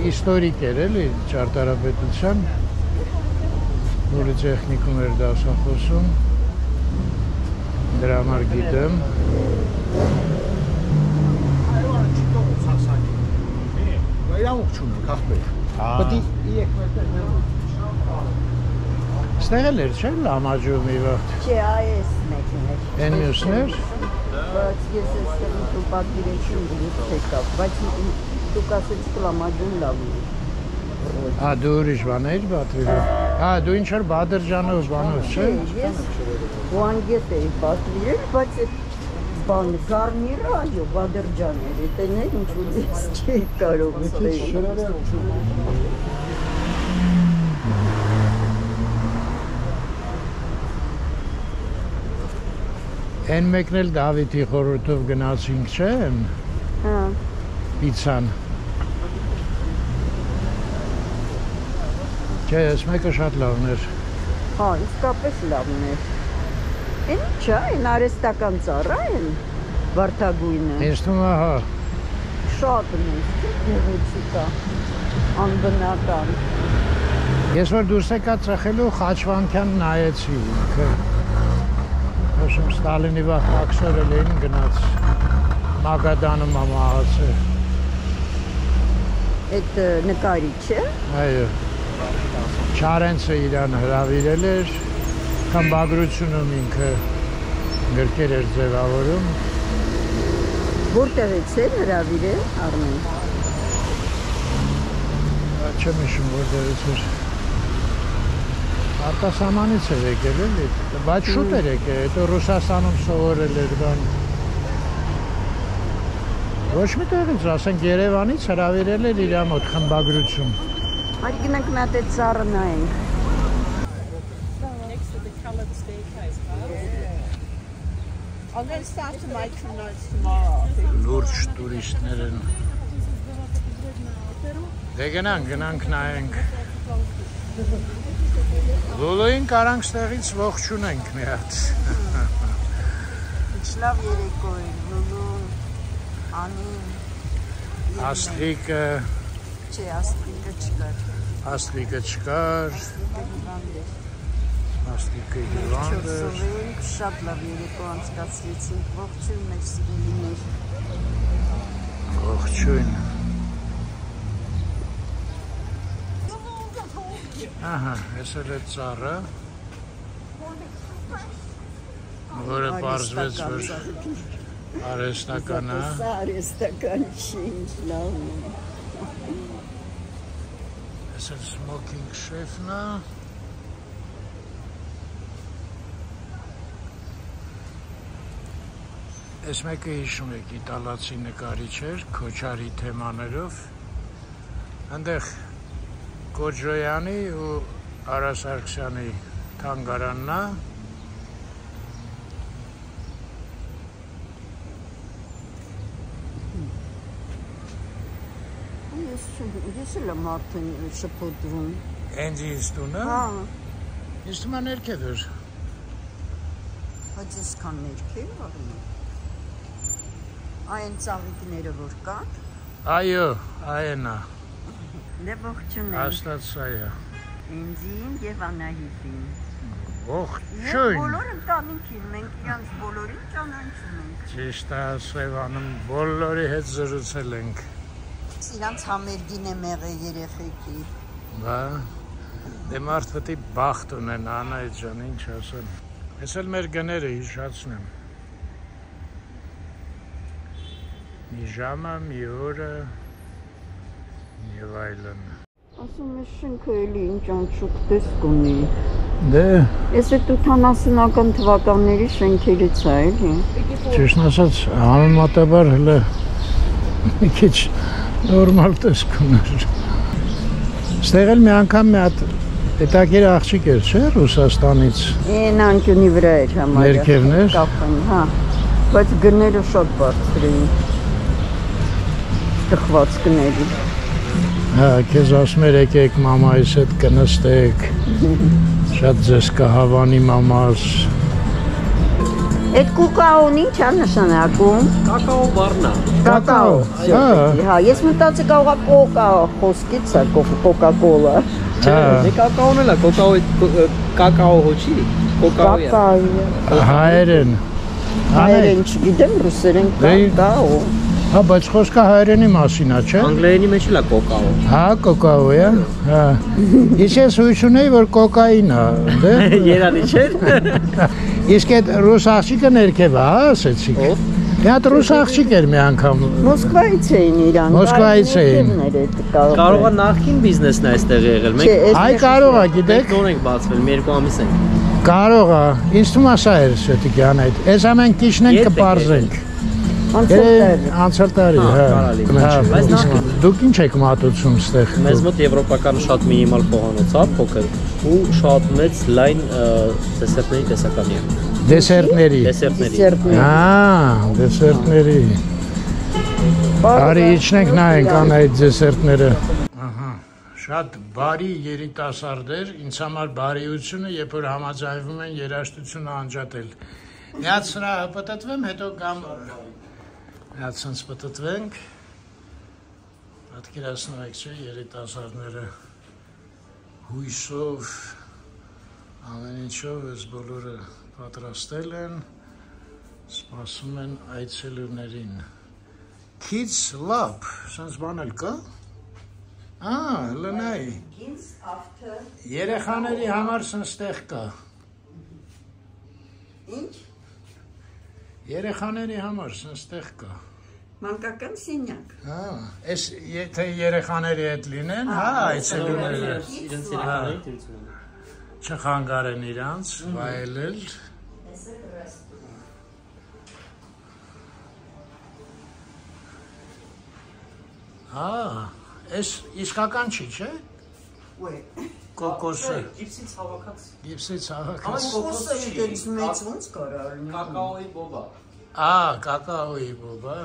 իստորիկ էր էլի ճարտարապետության, որի տեխնիկում էր դասախոսում, դրա համար գիտեմ։ Իրավունք չունենք, ախպեր։ Պետք է Ստեղ էլ էր, չէ՞, լամաջու մի վաղտ։ Չէ, այս մեկն էր։ Են մյուսներ։ Բայց ես այստեղ ու պատվիրեցին դուրս եկավ, բայց դուք ասեցիք լամաջուն լավ է։ Հա, դու ուրիշ բան էիր պատվիրել։ Հա, դու ինչ-որ Բադրջանով բանով, չէ՞։ Ես Ուանգետ էի պատվիրել, բայց այդ բան գարնիրը, այո, Բադրջան էր, էտեն էր ինչ-որ ես չէի կարող ստեի։ Են մեկն էլ Դավիթի խորհրդով գնացինք, չէ՞։ Հա։ Պիցան։ Չէ, այս մեկը շատ լավն էր։ Հա, իսկապես լավն էր։ Էն ինչա, են արեստական ծառա են վարդագույնը։ Ինձ թվում է, հա։ Շատ մեծ, գեղեցիկ է, անբնական։ Ես որ դուրս եկա ծխելու Խաչվանքյան նայեցի ինքը։ Հաշում Ստալինի վաղ աքսոր էլ էին գնաց Մագադանում ամահացը։ Էդ նկարիչ է։ Այո։ Չարենցը իրան հրավիրել էր, խմբագրությունում ինքը գրքեր էր ձևավորում։ Որտեղից է հրավիրել Արմեն։ Չեմ հիշում որտեղից էր։ Արտասահմանից էր եկել էլի, բայց շուտ էր եկել, հետո Ռուսաստանում սովորել էր բան։ Ոչ մի տեղից, ասենք Երևանից հրավիրել էր իր մոտ խմբագրություն։ Արի գնանք մի հատ այդ ծառը նայենք։ I'm going to start to make some notes tomorrow. Լուրջ տուրիստներ են։ Դե գնանք նայենք։ Լուլուին կարանք ստեղից ողջունենք մի հատ։ Ինչ լավ երեկո է, Լուլուն, Անին։ Աստղիկը։ Չէ, աստղիկը չկար։ Աստղիկը չկար։ Աստղիկը հիվանդ էր։ Շատ լավ երեկո անցկացրեցինք, ողջույն մեր սիրելիներ։ Ողջույն։ Ահա, ես էլ է ծառը, որը պարզվեց, որ արեստական է։ Սա արեստական չի, ինչ լավ է։ Ես էլ սմոքինգ շեֆն է։ Այս մեկը հիշում եք իտալացի նկարիչ էր Քոչարի թեմաներով։ Այնտեղ Կոջոյանի ու Արա Սարգսյանի թանգարանն է։ Ես էլ եմ արդեն շփոթվում։ Էնջի իստունը։ Հա։ Իստումա ներքև էր։ Բայց այսքան ներքև արում։ Այն ծաղիկները որ կան։ Այո, այն է։ Դե ողջունել։ Աստված սա է։ Ինձին եւ Անահիտին։ Ողջույն։ Բոլոր ընտանիքին մենք իրանց բոլորին ճանաչում ենք։ Ճիշտ է, Սևանում բոլորի հետ զրուցել ենք։ Իրանց համերգին եմ եղել երեխեքի։ Բա, դե մարդ պետք է բախտ ունեն, Անահիտ ջան, ինչ ասեմ։ Ես էլ մեր գները հիշացնեմ։ Մի ժամը, մի օրը եւ այլն։ Ասում ես շենքը էլի ինչ անշուք տեսք ունի։ Դե, Ես այդ 80-ական թվականների շենքերից է, էլի։ ճիշտ ասած, համեմատաբար հələ մի քիչ նորմալ տեսք ուներ։ Ստեղ էլ մի անգամ մի հատ հետաքրքիր աղջիկ էր, չէ՞, Ռուսաստանից։ Այն անկյունի վրա էր համարյա։ Ներքևն էր։ Կապան, հա։ Բայց գները շատ բարձր էին։ Տխվածքների։ Հա, քեզ ասում էր եկեք մամայիս հետ կնստեք։ Շատ ձեզ կհավանի մամաս։ Այդ կոկաոն ինչ է նշանակում։ Կակաո բառն է։ Կակաո։ Հա, Հա, ես մտածի կարող է կոկա խոսքից է կոկա-կոլա։ Չէ, դե կակաոն էլ է, կակաո հոչի, կոկաո է։ հայերեն։ Հայերեն չգիտեմ, ռուսերեն կակաո։ Հա, բայց խոսքը հայերենի մասին է, չէ՞։ Անգլերենի մեջ էլ է կոկաո։ Հա, կոկաո է, հա։ Ես հույս ունեի, որ կոկային է, դե։ Երանի չէ՞։ Իսկ այդ ռուս աղջիկը ներքև է, հա, ասեցիք։ Ով։ Մի հատ ռուս աղջիկ էր մի անգամ։ Մոսկվայից էին իրան։ Մոսկվայից էին։ Կարող է նախքին բիզնեսն է այստեղ եղել։ Մենք Այ կարող է, գիտեք։ նոր ենք բացվել, մի երկու ամիս ենք։ Կարող է, ինձ թվում է սա էր Սյոտիկյան այդ։ Այս ամեն քիչն ենք կպարզենք։ Անցյալ տարի, հա։ Բայց նախքին Դուք ինչ եք մատուցում ստեղ։ մեզ մոտ եվրոպական շատ մինիմալ փոխանոց է, փոքր ու շատ մեծ լայն դեսերտների տեսականի է։ Դեսերտների։ Դեսերտների։ Դեսերտների։ Արի իջնենք նայենք անայդ դեսերտները։ Ահա, շատ բարի երիտասարդ էր, ինձ համար բարիությունը, երբ որ համաձայնվում են երաժշտությունը անջատել։ Մի հատ սրա պտտվեմ, հետո կամ մի հատ սենց պտտվենք։ Պատկերացնում եք, չէ, երիտասարդները հույսով, ամեն ինչով այս բոլորը պատրաստել են, սպասում են այցելուներին։ Kids Lab, սենց բան էլ կա։ Լնայի։ Երեխաների համար սենց տեղ կա։ Ինչ։ Երեխաների համար սենց տեղ կա։ Մանկական սենյակ։ Այս եթե երեխաների հետ լինեն, հա, այցելուները իրենց երեխաներին դրություն են։ չխանգարեն իրանց, վայելել։ Այս իսկական չի, չէ։ Կոկոսը։ Գիպսից հավաքած։ Գիպսից հավաքած։ Կոկոսը դից մեծ ոնց կարա լինի։ Կակաոյի բոբա։ Կակաոյի բոբա։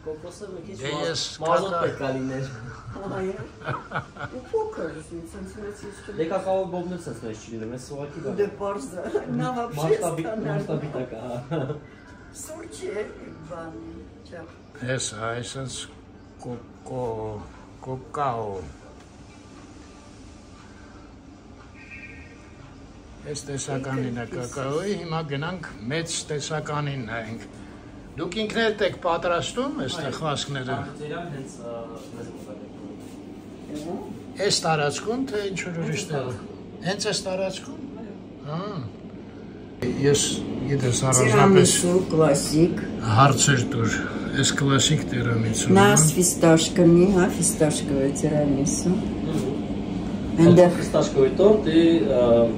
Կոկոսը մի քիչ ես մազոտ կակա- պետք է լիներ։ Ու փոքր ես ինձ մեծ ես չեմ։ Դե կակաոյի բոբն էլ sense մեծ չի լինում, այս սուղակի բա։ Դե պարզ է։ Նա вообще Մասշտաբի տակ է։ Սուրճ է բանի։ Չա։ Ես այսպես կոկաո։ Այս տեսականին է կակաոյի, հիմա գնանք մեծ տեսականին նայենք։ Դուք ինքներդ եք պատրաստում այս տխվածքները։ Ձերան հենց մեզ մոտակայքում։ Այս տարածքում, թե ինչ-որ ուրիշ տեղը։ Հենց այս տարածքում։ Ես գիտես առանձնապես Կլասիկ։ հարցեր տուր, այս կլասիկ տիրամիսու։ Нас фисташками, фисташковый тирамису. Այնտեղ Ֆիստաշկոյի տորտ и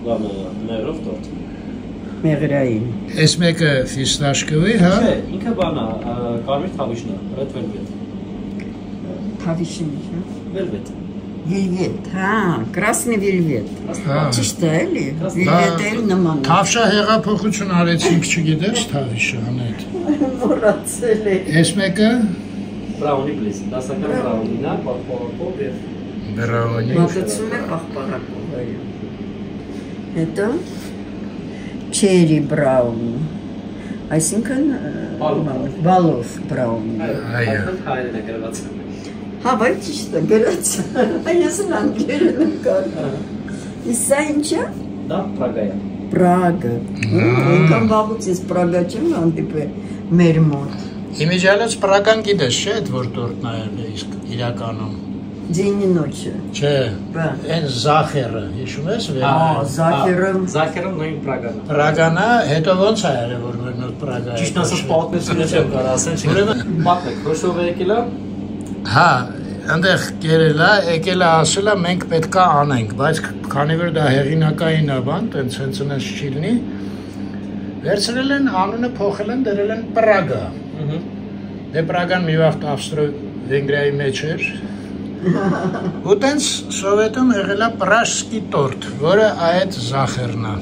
բանը ներով տորտ։ Մեղրային։ Այս մեկը ֆիստաշկովի, հա։ Չէ, ինքը բան է, կարմիր թավիշն է, red velvet։ Թավիշին, հա։ Velvet։ Վիլվետ, հա, красный վիլվետ։ Ճիշտ է, էլի։ Վիլվետը էլ նման է։ Թավշա հեղափոխություն արեցինք, չգիտես, թավիշը անետ։ Մոռացել է։ Այս մեկը Brownie bliss, դասական brownie-ն է, պահպանապով եւ բրաունի։ Մոտեցում է պահպանապով, այո։ Հետո չերի բրաունի, այսինքն բալով բրաունի։ Այո։ հայերեն է գրված։ Հա, վայ ճիշտ է, գրած։ Այս անգլերեն եմ կար։ Իսկ ինչ է։ Դա Պրագա է։ Պրագա։ Անկամ վաղուց ես Պրագա չեմ հանդիպել մեր մոտ։ Իմիջիալից Պրագան գիտես, չէ՞, այդ որ տորտն է իսկ իրականում։ Ձինի նոչը։ Չէ, Բա։ այն Զախերը, հիշում ես վեր։ Զաքերը նույն Պրագան է։ Պրագանա, հետո ոնց է եղել որ մեր մոտ Պրագա է։ Ճիշտ ասած պատմությունը չեմ կարող ասել, չի։ Պատմեք, հոշով է եկել է։ Հա, այնտեղ կերել է, եկել է ասել է մենք պետքա անենք, բայց քանի որ դա հեղինակային է բան, տենց հենց չի լինի, վերցրել են անունը փոխել են, դրել են Պրագա։ Դե Պրագան մի վաղ Ավստրո-Վենգրիայի մեջ էր։ Ու տենց Սովետում եղել է պրաշսկի տորտ, որը այդ Զախերն է։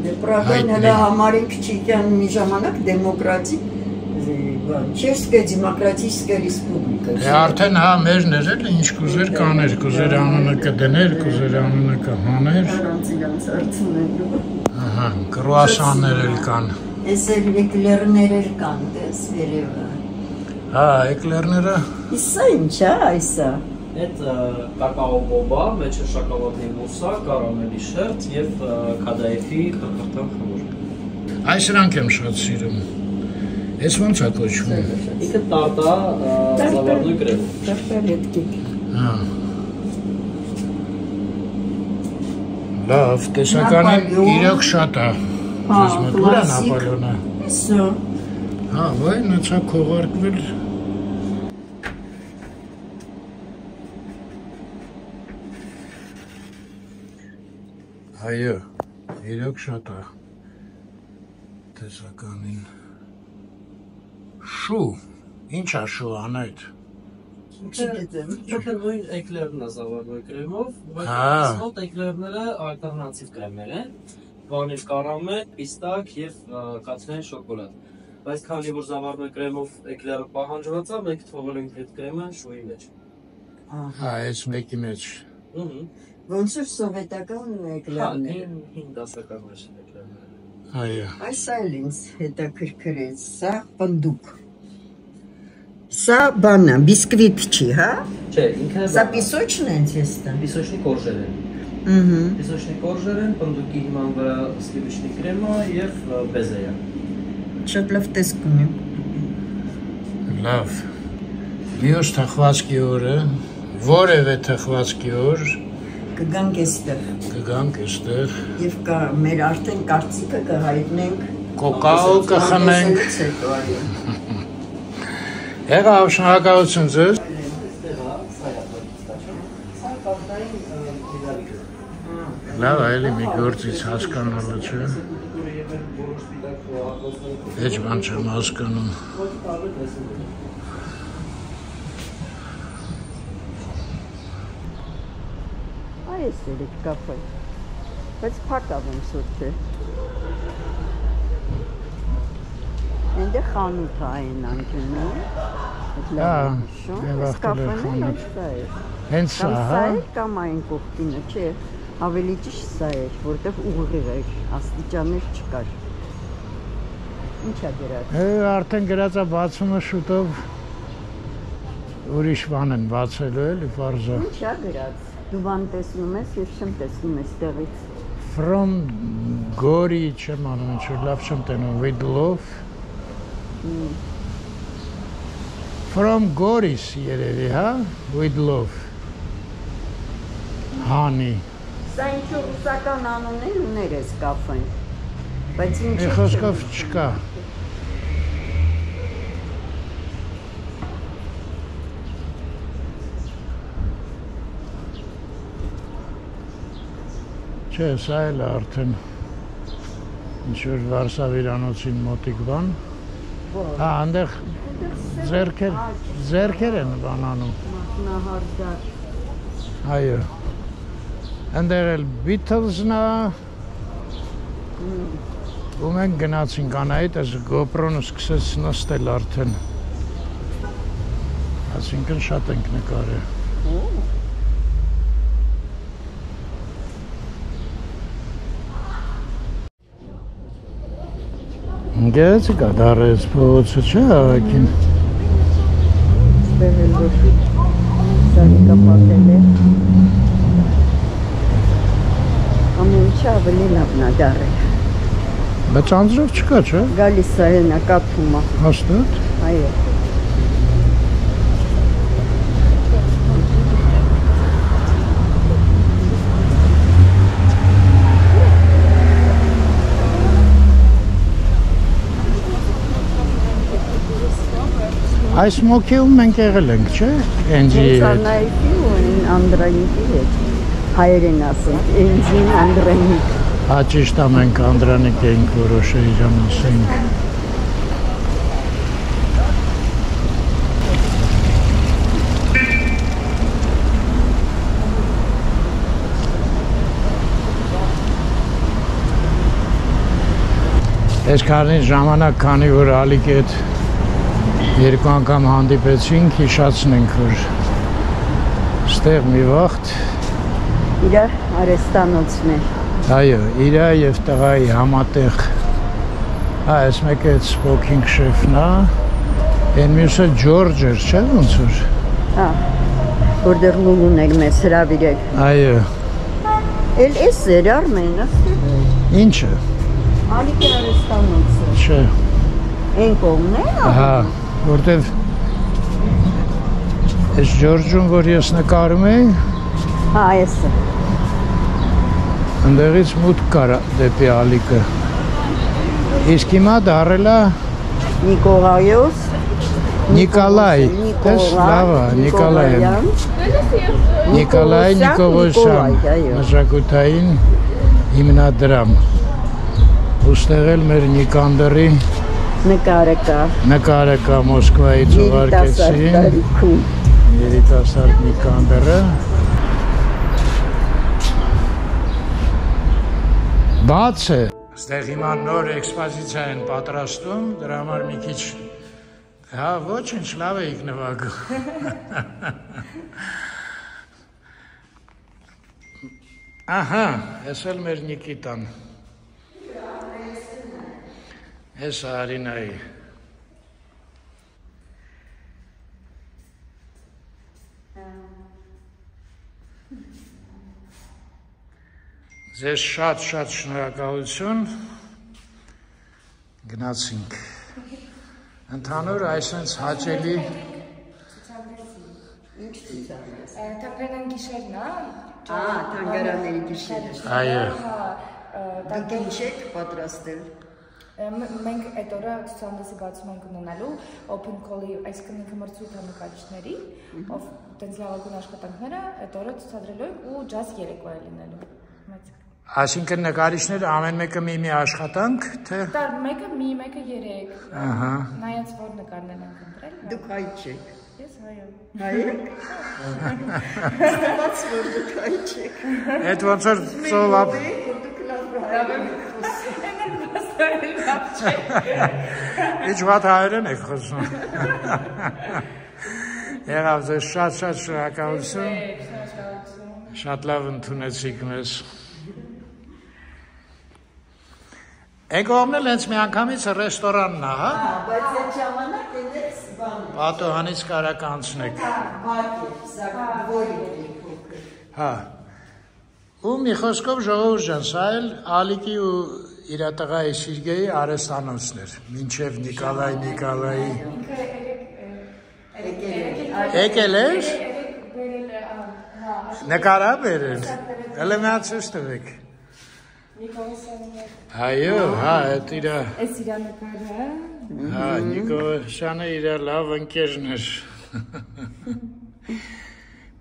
Դե Պրագան հələ համարենք չիկյան մի ժամանակ դեմոկրատիկ Չեսկե դեմոկրատическая республика։ Դե արդեն հա մերն էր էլ ինչ կուզեր կաներ, կուզեր անունը կդներ, կուզեր անունը կհաներ։ Առանց իրանց արցունելու։ Ահա, կրուասաններ էլ կան։ Այս էլ էկլերներ էլ կան, դες վերևը։ Հա, էկլերները։ Իսա ինչ է այսա։ Այդ կակաո բոբա, մեջը շոկոլադի մուսա, կարամելի շերտ եւ քադայեֆի կրկրտան խմոր։ Այս սրանք եմ շատ սիրում։ Ես ոնց է կոչվում։ Ինքը տարտա զավարնույ կրեմ։ Տարտալետկիկ։ Հա։ Լավ, տեսականին իրոք շատ է։ Ես մտուր է Նապոլյոնը։ Իսո։ Հա, վայ, նացա քողարկվել։ Այո, իրոք շատ է։ Տեսականին։ Շու, ինչ է շու անայդ։ Չգիտեմ։ Ինքը նույն էկլերն է զավարնույ կրեմով, բայց ասֆալտ էկլերները ալտերնատիվ կրեմներ են, վանիլ կարամել, պիստակ եւ կաթնային շոկոլադ։ Բայց քանի որ զավարնույ կրեմով էկլերը պահանջված է, մենք թողել ենք այդ կրեմը շուի մեջ։ Հա, այս մեկի մեջ։ Ոնց էր սովետական էկլերները։ 5 դասական վերջին էկլերները։ Այո։ Այս այլ ինձ հետաքրքրեց, սա պնդուկ։ Սա բանը, բիսկվիտ չի, հա։ Չէ, ինքը Սա պիսոչն են ցեստը։ Պիսոչնի կորժեր են։ Պիսոչնի կորժեր են, պնդուկի հիման վրա սլիվիչնի կրեմա եւ բեզեյա։ Շատ լավ տեսք ունի։ Լավ։ Մյուս թխվածքի օրը, որևէ թխվածքի օր Կգանք էստեղ։ կգանք այստեղ, Եվ կա մեր արդեն կարծիքը կհայտնենք։ կոկաո կխմենք։ Եղավ, շնորհակալություն ձեզ։ Լավ, այլի մի գործից հասկանալը չէ։ Հեչ բան չեմ հասկանում։ Այս էլ է կապը, բայց փակավ ոնց որ չէ։ Այնտեղ խանութ է այն անկյունում։ Այս կապն էլ սա է։ Հենց սա, Կամ հա։ սա է, կամ այն կողքինը, չէ, ավելի ճիշտ սա էր, որտեղ ուղիղ էր, աստիճաններ չկար։ Ինչ է գրած։ Արդեն գրած է 60-ը շուտով ուրիշ բան են բացելու էլի պարզա։ Ինչ է գրած։ Դու բան տեսնում ես, ես չեմ տեսնում այստեղից։ From Gori չեմ անում, ինչ-որ լավ չեմ տենում, with love։ From Goris երևի, հա, with love։ Honey։ Սա ինչ-որ ռուսական անուններ ուներ ես կապեն, բայց ինչ Մի խոսքով չկա։ Չէ, սա էլ է արդեն ինչ-որ Վարշավիրանոցին մոտիկ բան։ Հա, այնտեղ ձերքեր են բանանում։ Մատնահարդար։ Այո։ Այնտեղ էլ Beatles-ն է։ Ու մենք գնացինք անայդ, այս GoPro-ն սկսեց նստել արդեն։ Այսինքն շատ ենք նկարել։ Գեղեցիկ է դարես փողոցը, չէ՞ աղաքին։ Ստեղ էլ ոչ սարիկա պատել է։ Ամեն ինչ ավելի լավն է դարել։ Բայց անձրով չկա, չէ՞։ Գալիս է հենա կապվում է։ Հաստատ։ Այո։ Այս մոքեում մենք եղել ենք, չէ՞։ Էնջի հետ։ Սանայքի ու Անդրանիկի հետ։ Հայերեն ասենք, Էնջին Անդրանիկ։ Հա ճիշտ է, մենք Անդրանիկ էինք որոշել իրան ասենք։ Այսքանի ժամանակ, քանի որ Ալիկի հետ երկու անգամ հանդիպեցինք, հիշացնենք, որ ստեղ մի վաղտ Իրա արեստանոցն է։ այո, իրա և տղայի համատեղ այս մեկը այդ սպոքինգ շեֆն է, են մյուսը Ջորջ էր, չէ՞ ոնց որ։ Հա, որտեղ լուլուն էր մեզ հրավիրել։ Այո։ Էլ էս էր Արմեն, աստեղ։ Ինչը։ Ալիկի արեստանոցը։ Չէ։ Են կողմն է։ Հա, որտև այս Ջորջում, որ ես նկարում էի, Հա, էսը։ ընդեղից մուտք կար դեպի Ալիկը։ Իսկ հիմա դարել է Նիկոլայոս Նիկոլայ, տես լավ է, Նիկոլայյան։ Նիկոլայ Նիկողոսյան, մշակութային հիմնադրամ։ Ուստեղ էլ մեր Նիկանդրի նկարը կա Մոսկվայից ուղարկեցին։ Երիտասարդ Նիկանդրը։ Բաց է։ Ստեղ հիմա նոր էքսպոզիցիա են պատրաստում, դրա համար մի քիչ հա ոչինչ լավ էիք նվագում։ Ահա, ես էլ մեր Նիկիտան։ Ես Արինայի։ Ձեզ շատ շնորհակալություն, գնացինք։ Ընդհանուր այսպես հաճելի Թանգարան գիշերն է։ Թանգարանների գիշերը։ Այո։ Դուք ինչ եք պատրաստել։ Մենք այդ օրը ցուցահանդեսի բացում ենք ունենալու open call-ի, այսինքն ինքը մրցույթ է նկարիչների, ով տենց լավագույն աշխատանքները այդ օրը ցուցադրելու ենք ու ջազ երեկո է լինելու։ Այսինքն նկարիչները ամեն մեկը մի աշխատանք, թե։ Տար մեկը մեկը 3։ Ահա։ Նայած որ նկարներ ենք ընտրել։ Դուք հայ չեք։ Ես հայ եմ։ Հայ եք։ Ստացված որ դուք հայ չեք։ Այդ ոնց որ ծովա։ Դուք լավ Ինչ վատ հայերեն եք խոսում։ Եղավ ձեզ շատ շնորհակալություն։ Շատ լավ ընդունեցիք մեզ։ Այն կողմն էլ հենց մի անգամից ռեստորանն է, հա։ Բայց այդ ժամանակ այնպես բան։ Պատոհանից կարակ անցնեք։ Բակ է, սա որի փոքր։ Հա։ Ու մի խոսքով ժողովուրդ ջան, սա էլ Ալիկի ու իր տղայի Սիրգեյի արեստանոցն էր, մինչև Նիկոլայի։ Եկել էր։ Նկարա բերել։ Հələ մի հատ ցույց տվեք։ Այո, հա, այդ իր։ Էս իր նկարը։ Հա, Նիկոլյանը իր լավ ընկերն էր։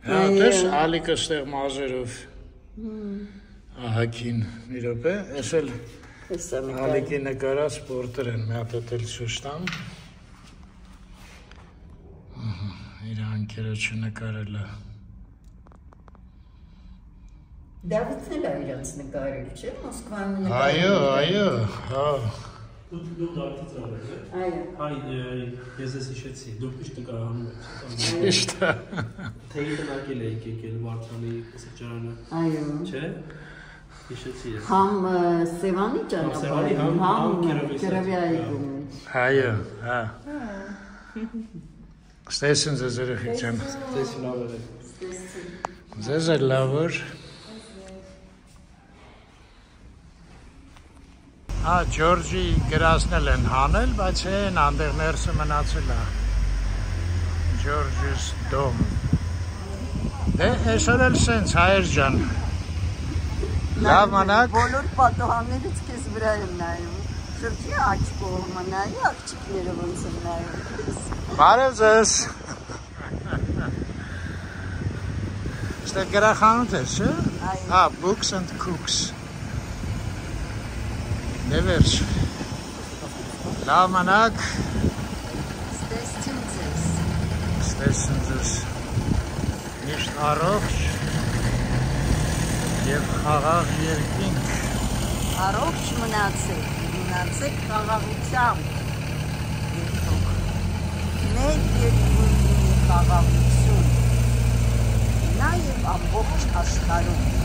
Հա, դες Ալիկը ստեղ մազերով։ Ահագին, մի րոպե, ես էլ Հեսա մի Ալիքի նկարած սպորտեր են, մի հատ էլ ցույց տամ։ Իր անկերոջը նկարել է։ Դավիթն էլ է իրանց նկարել, չէ՞, Մոսկվայում նկարել։ Այո, հա։ Դուք Դավիթից արել եք։ Այո։ Հայ, ես ես հիշեցի, դուք միշտ նկարահանում եք։ Ճիշտ է։ Թեյի տնարկել եք եկել Վարդանի սրճարանը։ Այո։ Չէ՞։ Հիշեցի ես։ Համ Սևանի ճանապարհի, համ Կերավիայի գումի։ Այո, հա։ Ստեսին ձեզ երեխեք ջան։ Ձեզ լավ եք։ Ձեզ էլ լավ որ։ Հա, Ջորջի գրասնել են հանել, բայց հեն անդեղ ներսը մնացել է։ Ջորջիս դոմ։ Դե այսօր էլ սենց հայեր ջան։ Լավ մնաք։ Բոլոր պատոհաններից քեզ վրա եմ նայում։ Շրջի աչ կողմը նայի, աղջիկները ոնց են նայում։ Բարև ձեզ։ Ստե գրախանութ է, չէ՞։ Հա, Books and Cooks։ Դե վերջ։ Լավ մնաք։ Ստեսին ձեզ։ Ստեսին ձեզ։ Միշտ առողջ և խաղաղ երկինք։ Առողջ մնացեք խաղաղությամբ։ Մեր երկրի խաղաղություն։ Նաև ամբողջ աշխարհում։